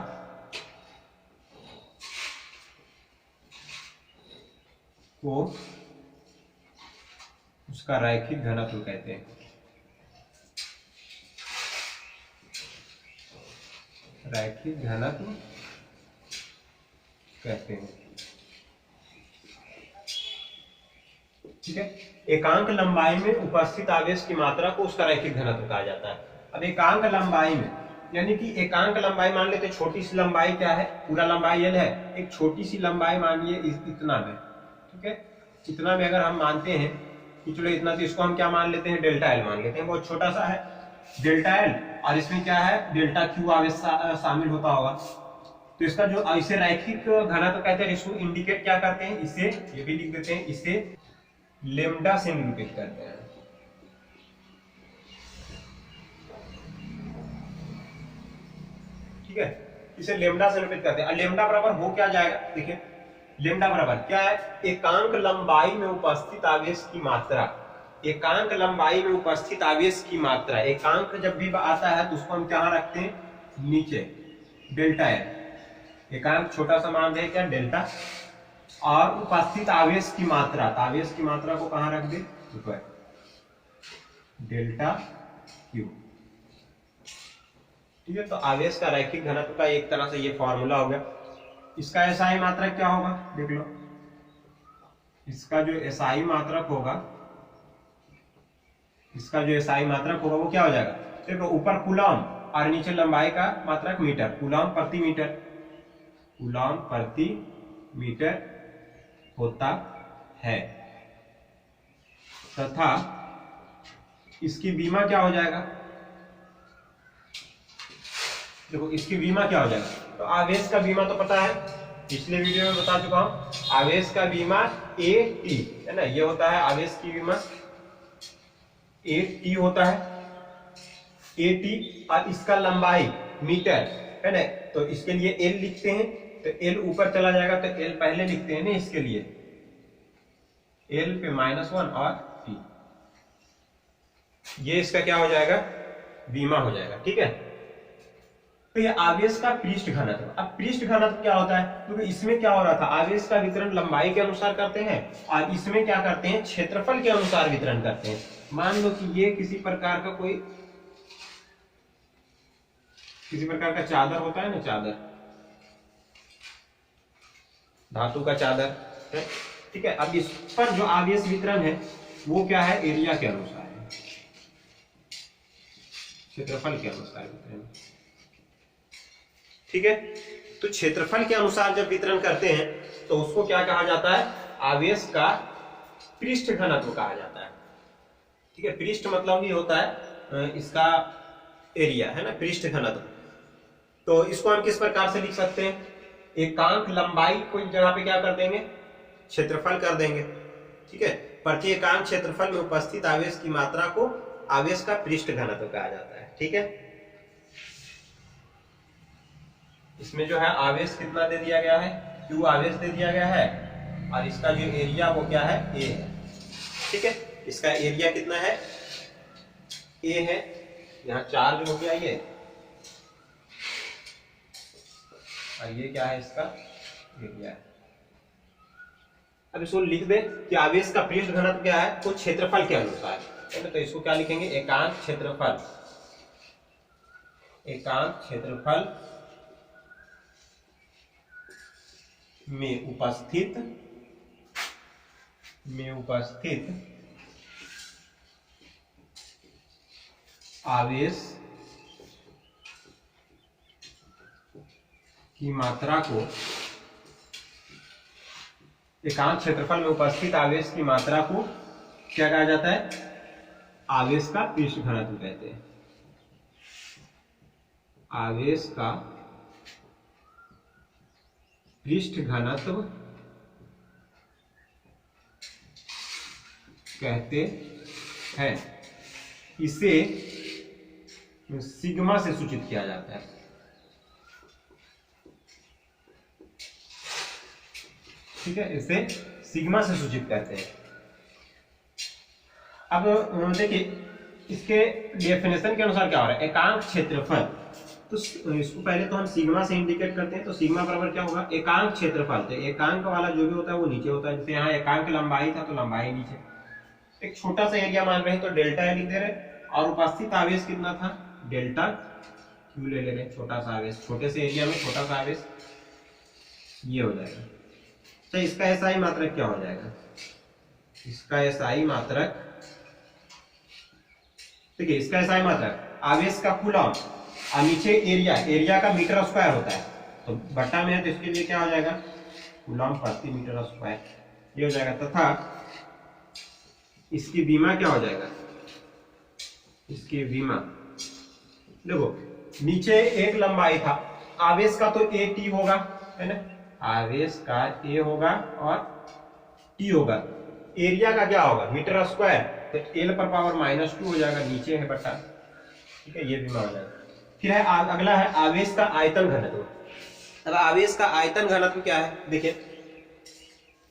को उसका रैखिक घनत्व कहते हैं। रैखिक घनत्व कहते हैं। ठीक है, एकांक लंबाई में उपस्थित आवेश की मात्रा को उसका रैखिक घनत्व कहा जाता है। अब एकांक लंबाई में, यानी कि एकांक लंबाई मान लेते, छोटी सी लंबाई क्या है, पूरा लंबाई L है, एक छोटी सी लंबाई मानिए इतना में। ठीक है, इतना में अगर हम मानते हैं कि चलो इतना, तो इसको हम क्या मान लेते हैं, डेल्टा L मान लेते हैं, बहुत छोटा सा है डेल्टा L, और इसमें क्या है, डेल्टा Q आवेश शामिल होता होगा। तो इसका जो इसे रैखिक घनत्व कहते हैं, इसको इंडिकेट क्या करते हैं, इसे ये भी लिख देते हैं, इसे लेम्डा से निरूपित करते हैं। ठीक है, इसे लेम्डा से निरूपित करते हैं। लेम्डा बराबर हो क्या जाएगा, देखिए लेम्डा बराबर क्या है, एकांक लंबाई में उपस्थित आवेश की मात्रा। एकांक लंबाई में उपस्थित आवेश की मात्रा, एकांक जब भी आता है तो उसको हम क्या रखते हैं, नीचे डेल्टा L, एकांक छोटा सा मान है क्या, डेल्टा, और उपस्थित आवेश की मात्रा, तो आवेश की मात्रा को कहां रख दे, ऊपर, डेल्टा Q। ठीक है, तो आवेश का रैखिक घनत्व का एक तरह से ये फॉर्मूला हो गया। इसका एसआई मात्रक क्या होगा, देख लो, इसका जो एसआई मात्रक होगा, इसका जो एसआई मात्रक होगा वो क्या हो जाएगा, देखो ऊपर कूलम और नीचे लंबाई का मात्रक मीटर, कूलम प्रति मीटर, कूलम प्रति मीटर होता है, तथा इसकी बीमा क्या हो जाएगा, देखो इसकी बीमा क्या हो जाएगा, तो आवेश का बीमा तो पता है, पिछले वीडियो में बता चुका हूं, आवेश का बीमा AT है ना, ये होता है आवेश की बीमा, AT होता है, AT, और इसका लंबाई मीटर है ना, तो इसके लिए L लिखते हैं, तो L ऊपर चला जाएगा, तो L पहले लिखते हैं ना, इसके लिए L पे -1 और P, ये इसका क्या हो जाएगा, बीमा हो जाएगा। ठीक है, तो ये आवेश का पृष्ठ घनत्व। अब पृष्ठ घनत्व क्या होता है, क्योंकि इसमें क्या हो रहा था, आवेश का वितरण लंबाई के अनुसार करते हैं, और इसमें क्या करते हैं, क्षेत्रफल के अनुसार वितरण करते हैं। मान लो कि ये किसी प्रकार का कोई, किसी प्रकार का चादर होता है ना, चादर, धातु का चादर है। ठीक है, अब इस पर जो आवेश वितरण है वो क्या है, एरिया के अनुसार है, क्षेत्रफल के अनुसार वितरण। ठीक है, तो क्षेत्रफल के अनुसार जब वितरण करते हैं तो उसको क्या कहा जाता है, आवेश का पृष्ठ घनत्व कहा जाता है। ठीक है, पृष्ठ मतलब ये होता है इसका एरिया है ना, पृष्ठ घनत्व। तो इसको हम किस प्रकार से लिख सकते हैं, एकांक लंबाई को इस जगह पे क्या कर देंगे, क्षेत्रफल कर देंगे। ठीक है, प्रति एकांक क्षेत्रफल में उपस्थित आवेश की मात्रा को आवेश का पृष्ठ घनत्व कहा जाता है। ठीक है, इसमें जो है आवेश कितना दे दिया गया है, Q आवेश दे दिया गया है, और इसका जो एरिया वो क्या है, A है। ठीक है, इसका एरिया कितना है, A है, यहाँ चार्ज हो गया ये, और ये क्या है, इसका एरिया है। अब इसको लिख दे कि आवेश का पृष्ठ घनत्व क्या है, तो क्षेत्रफल के अनुसार है, तो इसको क्या लिखेंगे, एकांक क्षेत्रफल, एकांक क्षेत्रफल में उपस्थित आवेश की मात्रा को, एकांक क्षेत्रफल में उपस्थित आवेश की मात्रा को क्या कहा जाता है? आवेश का पृष्ठ घनत्व कहते हैं। आवेश का पृष्ठ घनत्व कहते हैं। इसे सिग्मा से सूचित किया जाता है। ठीक है, इसे सिग्मा से सूचित करते हैं। अब देखिए इसके डेफिनेशन के अनुसार क्या हो रहा है? एकांक क्षेत्रफल, तो इसको पहले तो हम सिग्मा से इंडिकेट करते हैं। तो सिग्मा बराबर क्या होगा? एकांक क्षेत्रफल। तो एकांक वाला जो भी होता है वो नीचे होता है। जैसे यहाँ एकांक लंबाई था तो लंबाई नीचे। एक छोटा सा एरिया मान रहे हैं तो डेल्टा लिख दे रहे, और उपस्थित आवेश कितना था? डेल्टा क्यू ले रहे, छोटा सा आवेश, छोटे से एरिया में छोटा सा आवेश, ये हो जाएगा। तो इसका एसआई मात्रक क्या हो जाएगा? इसका एसआई मात्रक, देखिए इसका एसआई मात्रक आवेश का कूलम और नीचे एरिया का मीटर स्क्वायर होता है, तो बट्टा में है तो इसके लिए क्या हो जाएगा? कूलम प्रति मीटर स्क्वायर, ये हो जाएगा। तथा इसकी विमा क्या हो जाएगा? इसकी विमा, देखो नीचे एक लंबाई था, आवेश का तो ए टी होगा, है ना? आवेश का ए होगा और टी होगा। एरिया का क्या होगा? मीटर स्क्वायर, तो एल पर पावर -2 हो जाएगा, नीचे है बट्टा। ठीक है, ये विमा हो जाएगा। फिर है अगला है आवेश का आयतन घनत्व। अब आवेश का आयतन घनत्व क्या है? देखिए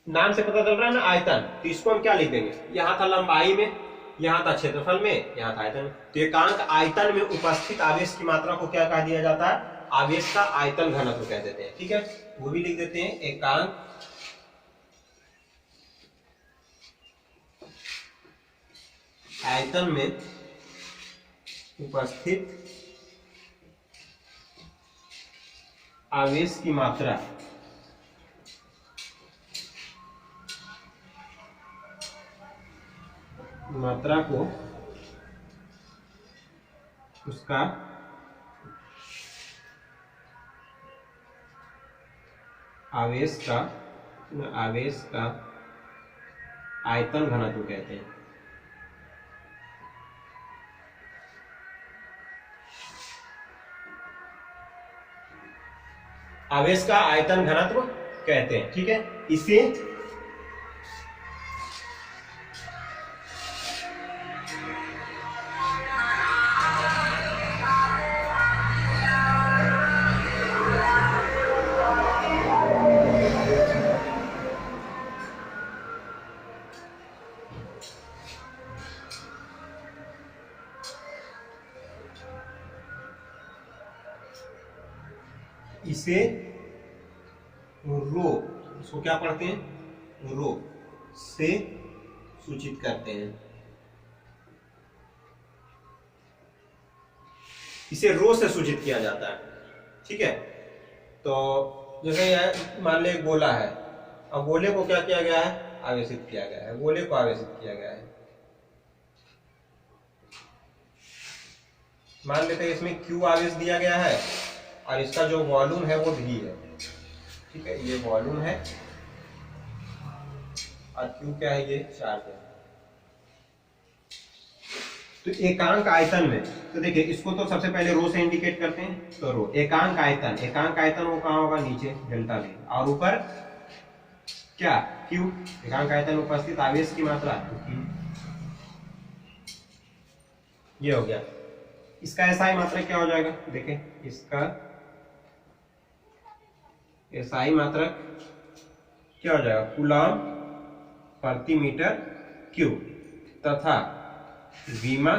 नाम से पता चल रहा है ना, आयतन। तो इसको हम क्या लिख देंगे? यहाँ था लंबाई में, यहाँ था क्षेत्रफल में, यहाँ था आयतन। तो एकांक आयतन में उपस्थित आवेश की मात्रा को क्या कहा दिया जाता है? आवेश का आयतन घनत्व कह देते हैं। ठीक है, वो भी लिख देते हैं, एकांक आयतन में उपस्थित आवेश की मात्रा को उसका आवेश का आयतन घनत्व कहते हैं। आवेश का आयतन घनत्व कहते हैं। ठीक है, इसे रो, इसको क्या पढ़ते हैं? रो से सूचित करते हैं। इसे रो से सूचित किया जाता है। ठीक है, तो जैसे मान ले गोला है, अब गोले को क्या किया गया है? आवेशित किया गया है, गोले को आवेशित किया गया है। मान लेते हैं इसमें Q आवेश दिया गया है और इसका जो वॉल्यूम है वो V है। ठीक है, ये वॉल्यूम है और Q क्या है? ये चार्ज है। तो एकांक आयतन में, तो देखिए इसको तो सबसे पहले रो से इंडिकेट करते हैं। तो रो एकांक आयतन वो कहाँ होगा? नीचे डेल्टा में, और ऊपर क्या? Q, एकांक आयतन में उपस्थित आवेश की मात्रा, तो Q। ये हो गया। इसका एसआई मात्रक क्या हो जाएगा? देखें इसका एसआई मात्रक क्या हो जाएगा? कूलम प्रति मीटर क्यूब, तथा विमा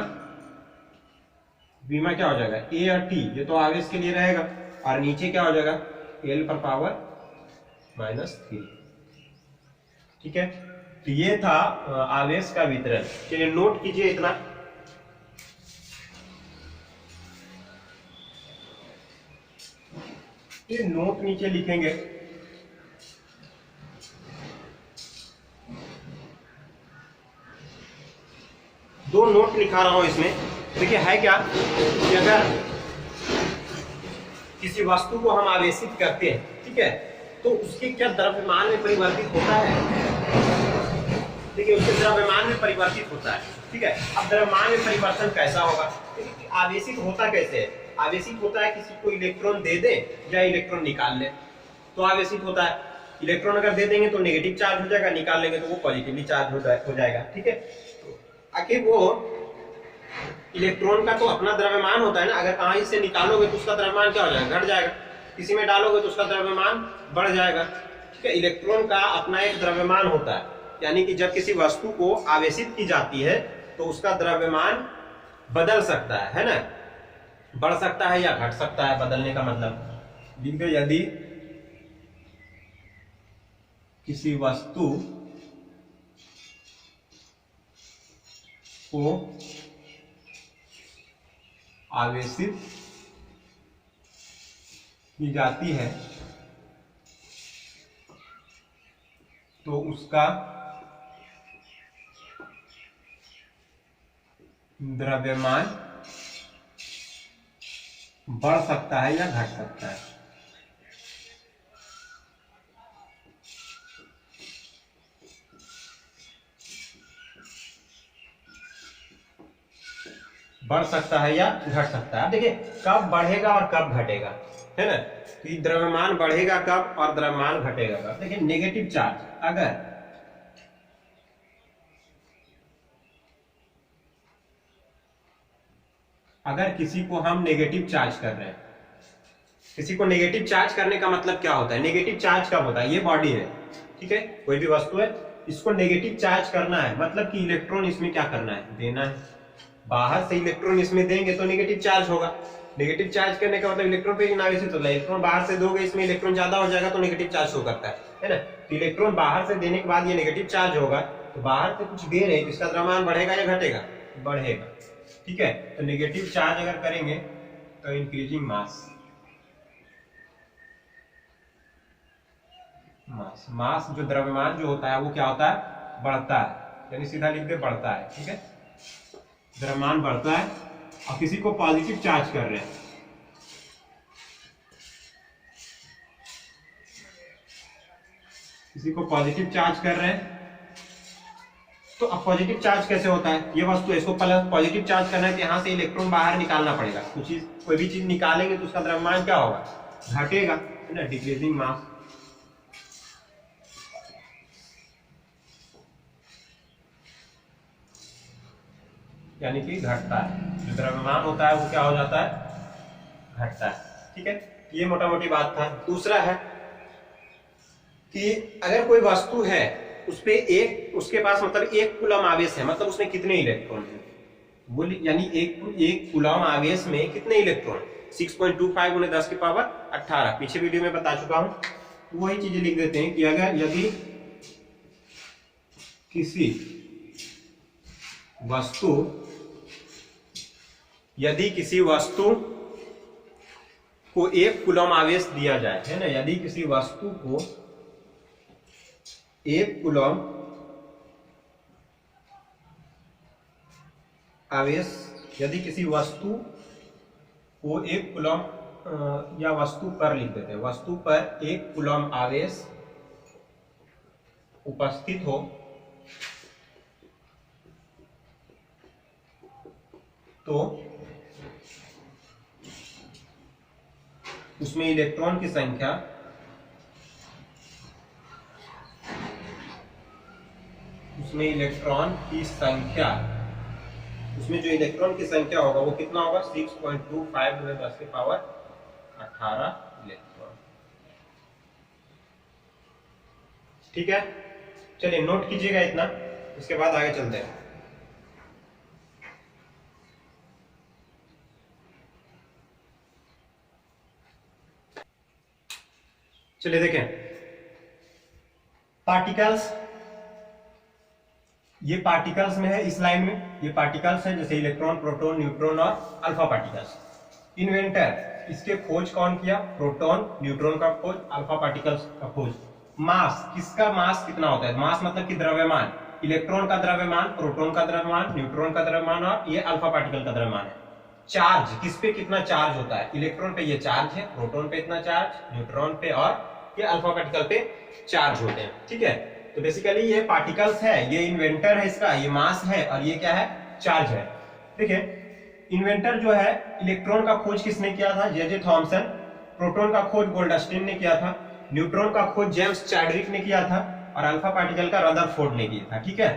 क्या हो जाएगा? ए और टी, ये तो आवेश के लिए रहेगा, और नीचे क्या हो जाएगा? एल पर पावर -3। ठीक है, तो ये था आवेश का वितरण। चलिए नोट कीजिए इतना। ये नोट नीचे लिखेंगे दो नोट लिखा रहा हूं इसमें। देखिए है क्या कि अगर किसी वस्तु को हम आवेशित करते हैं, ठीक है, तो उसके क्या द्रव्यमान में परिवर्तित होता है। देखिए उसके द्रव्यमान में परिवर्तित होता है, ठीक है। अब द्रव्यमान में परिवर्तन कैसा होगा, आवेशित होता कैसे है। आवेशित होता है किसी को इलेक्ट्रॉन दे दे या इलेक्ट्रॉन निकाल ले तो आवेशित होता है। इलेक्ट्रॉन अगर दे देंगे तो नेगेटिव चार्ज हो जाएगा, निकाल लेंगे तो वो पॉजिटिवली चार्ज हो जाएगा, ठीक है। तो आखिर वो इलेक्ट्रॉन का तो अपना द्रव्यमान होता है ना, अगर कहीं से निकालोगे तो उसका द्रव्यमान क्या हो जाएगा, घट जाएगा। किसी में डालोगे तो उसका द्रव्यमान बढ़ जाएगा, ठीक है। इलेक्ट्रॉन का अपना एक द्रव्यमान होता है, यानी कि जब किसी वस्तु को आवेशित की जाती है तो उसका द्रव्यमान बदल सकता है ना, बढ़ सकता है या घट सकता है। बदलने का मतलब लिख दो, यदि किसी वस्तु को आवेशित की जाती है तो उसका द्रव्यमान बढ़ सकता है या घट सकता है। बढ़ सकता है या घट सकता है। देखिए कब बढ़ेगा और कब घटेगा, है ना। तो ये द्रव्यमान बढ़ेगा कब और द्रव्यमान घटेगा कब। देखिए नेगेटिव चार्ज, अगर किसी को हम नेगेटिव चार्ज कर रहे हैं, किसी को नेगेटिव चार्ज करने का मतलब क्या होता है। नेगेटिव चार्ज कब होता है, ये बॉडी है, ठीक है, कोई भी वस्तु है, इसको नेगेटिव चार्ज करना है, मतलब कि इलेक्ट्रॉन इसमें क्या करना है, देना है। बाहर से इलेक्ट्रॉन इसमें देंगे तो नेगेटिव चार्ज होगा। नेगेटिव चार्ज करने का मतलब इलेक्ट्रॉन पे आवेशित होता है। इलेक्ट्रॉन बाहर से दोगे, इसमें इलेक्ट्रॉन ज्यादा हो जाएगा तो नेगेटिव चार्ज शो करता है ना। तो इलेक्ट्रॉन बाहर से देने के बाद ये नेगेटिव चार्ज होगा, तो बाहर से कुछ दे रहे हैं तो इसका द्रव्यमान बढ़ेगा या घटेगा, बढ़ेगा, ठीक है। तो नेगेटिव चार्ज अगर करेंगे तो इंक्रीजिंग मास, मास जो द्रव्यमान जो होता है वो क्या होता है, बढ़ता है, यानी सीधा लिख दे बढ़ता है, ठीक है। द्रव्यमान बढ़ता है और किसी को पॉजिटिव चार्ज कर रहे हैं, किसी को पॉजिटिव चार्ज कर रहे हैं, तो अब पॉजिटिव चार्ज कैसे होता है, ये वस्तु है, इसको पॉजिटिव चार्ज करना है तो यहाँ से इलेक्ट्रॉन बाहर निकालना पड़ेगा। कुछ चीज, कोई भी चीज निकालेंगे तो उसका द्रव्यमान क्या होगा, घटेगा, है ना, डिक्रीजिंग मास। यानी कि घटता है, जो द्रव्यमान होता है वो क्या हो जाता है, घटता है, ठीक है। ये मोटा मोटी बात था। दूसरा है कि अगर कोई वस्तु है उस पे उसके पास मतलब एक कूलम आवेश है, मतलब उसमें कितने इलेक्ट्रॉन है, वो यानी एक कूलम आवेश में कितने इलेक्ट्रॉन, 6.25 गुने 10 की पावर 18, पीछे वीडियो में बता चुका हूं। वही चीजें लिख देते हैं कि अगर यदि किसी वस्तु को एक कूलम आवेश दिया जाए, है ना, यदि किसी वस्तु को एक कूलम आवेश, यदि किसी वस्तु को एक कूलम या वस्तु पर लिख देते हैं, वस्तु पर एक कूलम आवेश उपस्थित हो तो उसमें इलेक्ट्रॉन की संख्या उसमें जो इलेक्ट्रॉन की संख्या होगा वो कितना होगा, 6.25 गुने 10 की पावर 18 इलेक्ट्रॉन, ठीक है। चलिए नोट कीजिएगा इतना, उसके बाद आगे चलते हैं। चलिए देखें पार्टिकल्स, ये पार्टिकल्स में है, इस लाइन में ये पार्टिकल्स हैं, जैसे इलेक्ट्रॉन, प्रोटॉन, न्यूट्रॉन और अल्फा पार्टिकल्स। इन्वेंटर, इसके खोज कौन किया, प्रोटॉन, न्यूट्रॉन का खोज, अल्फा पार्टिकल्स का खोज। मास, किसका मास कितना होता है, मास मतलब कि द्रव्यमान, इलेक्ट्रॉन का द्रव्यमान, प्रोटॉन का द्रव्यमान, न्यूट्रॉन का द्रव्यमान और ये अल्फा पार्टिकल का द्रव्यमान है। चार्ज, किस पे कितना चार्ज होता है, इलेक्ट्रॉन पे ये चार्ज है, प्रोटॉन पे इतना चार्ज, न्यूट्रॉन पे और ये अल्फा पार्टिकल पे चार्ज होते हैं। ठीक है, तो बेसिकली ये पार्टिकल्स है, ये इन्वेंटर है, इसका ये मास है और ये क्या है, चार्ज है। देखिए इन्वेंटर जो है, इलेक्ट्रॉन का खोज किसने किया था, जे थॉमसन। प्रोटॉन का खोज गोल्डस्टीन ने किया था। न्यूट्रॉन का खोज जेम्स चैडविक ने किया था और अल्फा पार्टिकल का रदरफोर्ड ने किया था। ठीक है,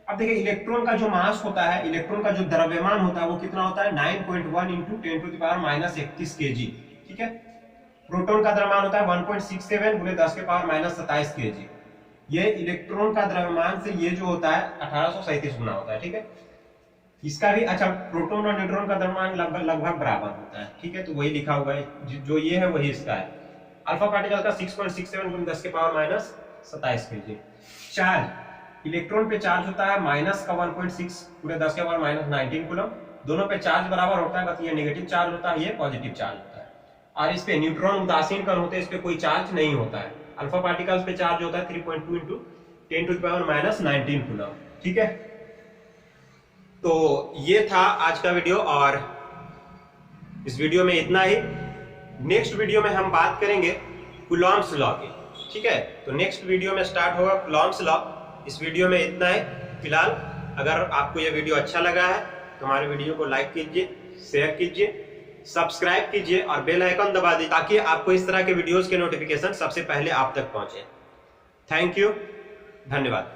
अब देखिए इलेक्ट्रॉन का जो मास होता है, इलेक्ट्रॉन का जो द्रव्यमान होता है वो कितना होता है, 9.1 इंटू 10⁻³ kg। ठीक है, प्रोटॉन का द्रव्यमान होता है 1.67 × 10⁻27 kg। ये इलेक्ट्रॉन का द्रव्यमान से ये जो होता है 1837 गुना होता है। ठीक है, इसका भी अच्छा, प्रोटॉन और न्यूट्रॉन का द्रव्यमान लगभग बराबर होता है। ठीक है, तो वही लिखा हुआ है, जो ये है वही इसका है। अल्फा पार्टिकल का 6.67 × 10⁻27 kg। चार्ज, इलेक्ट्रॉन पे चार्ज होता है माइनस का 1.6 × 10⁻19 कूलम। दोनों पे चार्ज बराबर होता है, बस ये नेगेटिव चार्ज होता है, ये पॉजिटिव चार्ज होता है। और इस पे न्यूट्रॉन उदासीन कण होते हैं, इस पे कोई चार्ज नहीं होता है। अल्फा पार्टिकल्स पे चार्ज होता है 3.2 × 10⁻19 कूलम। ठीक है, तो ये था आज का वीडियो और इस वीडियो में इतना ही। नेक्स्ट वीडियो में हम बात करेंगे कूलॉम्स लॉ की। ठीक है, तो नेक्स्ट वीडियो में स्टार्ट होगा कूलॉम्स लॉ। इस वीडियो में इतना है फिलहाल। अगर आपको यह वीडियो अच्छा लगा है तो हमारे वीडियो को लाइक कीजिए, शेयर कीजिए, सब्सक्राइब कीजिए और बेल आइकन दबा दीजिए ताकि आपको इस तरह के वीडियोस के नोटिफिकेशन सबसे पहले आप तक पहुंचे। थैंक यू, धन्यवाद।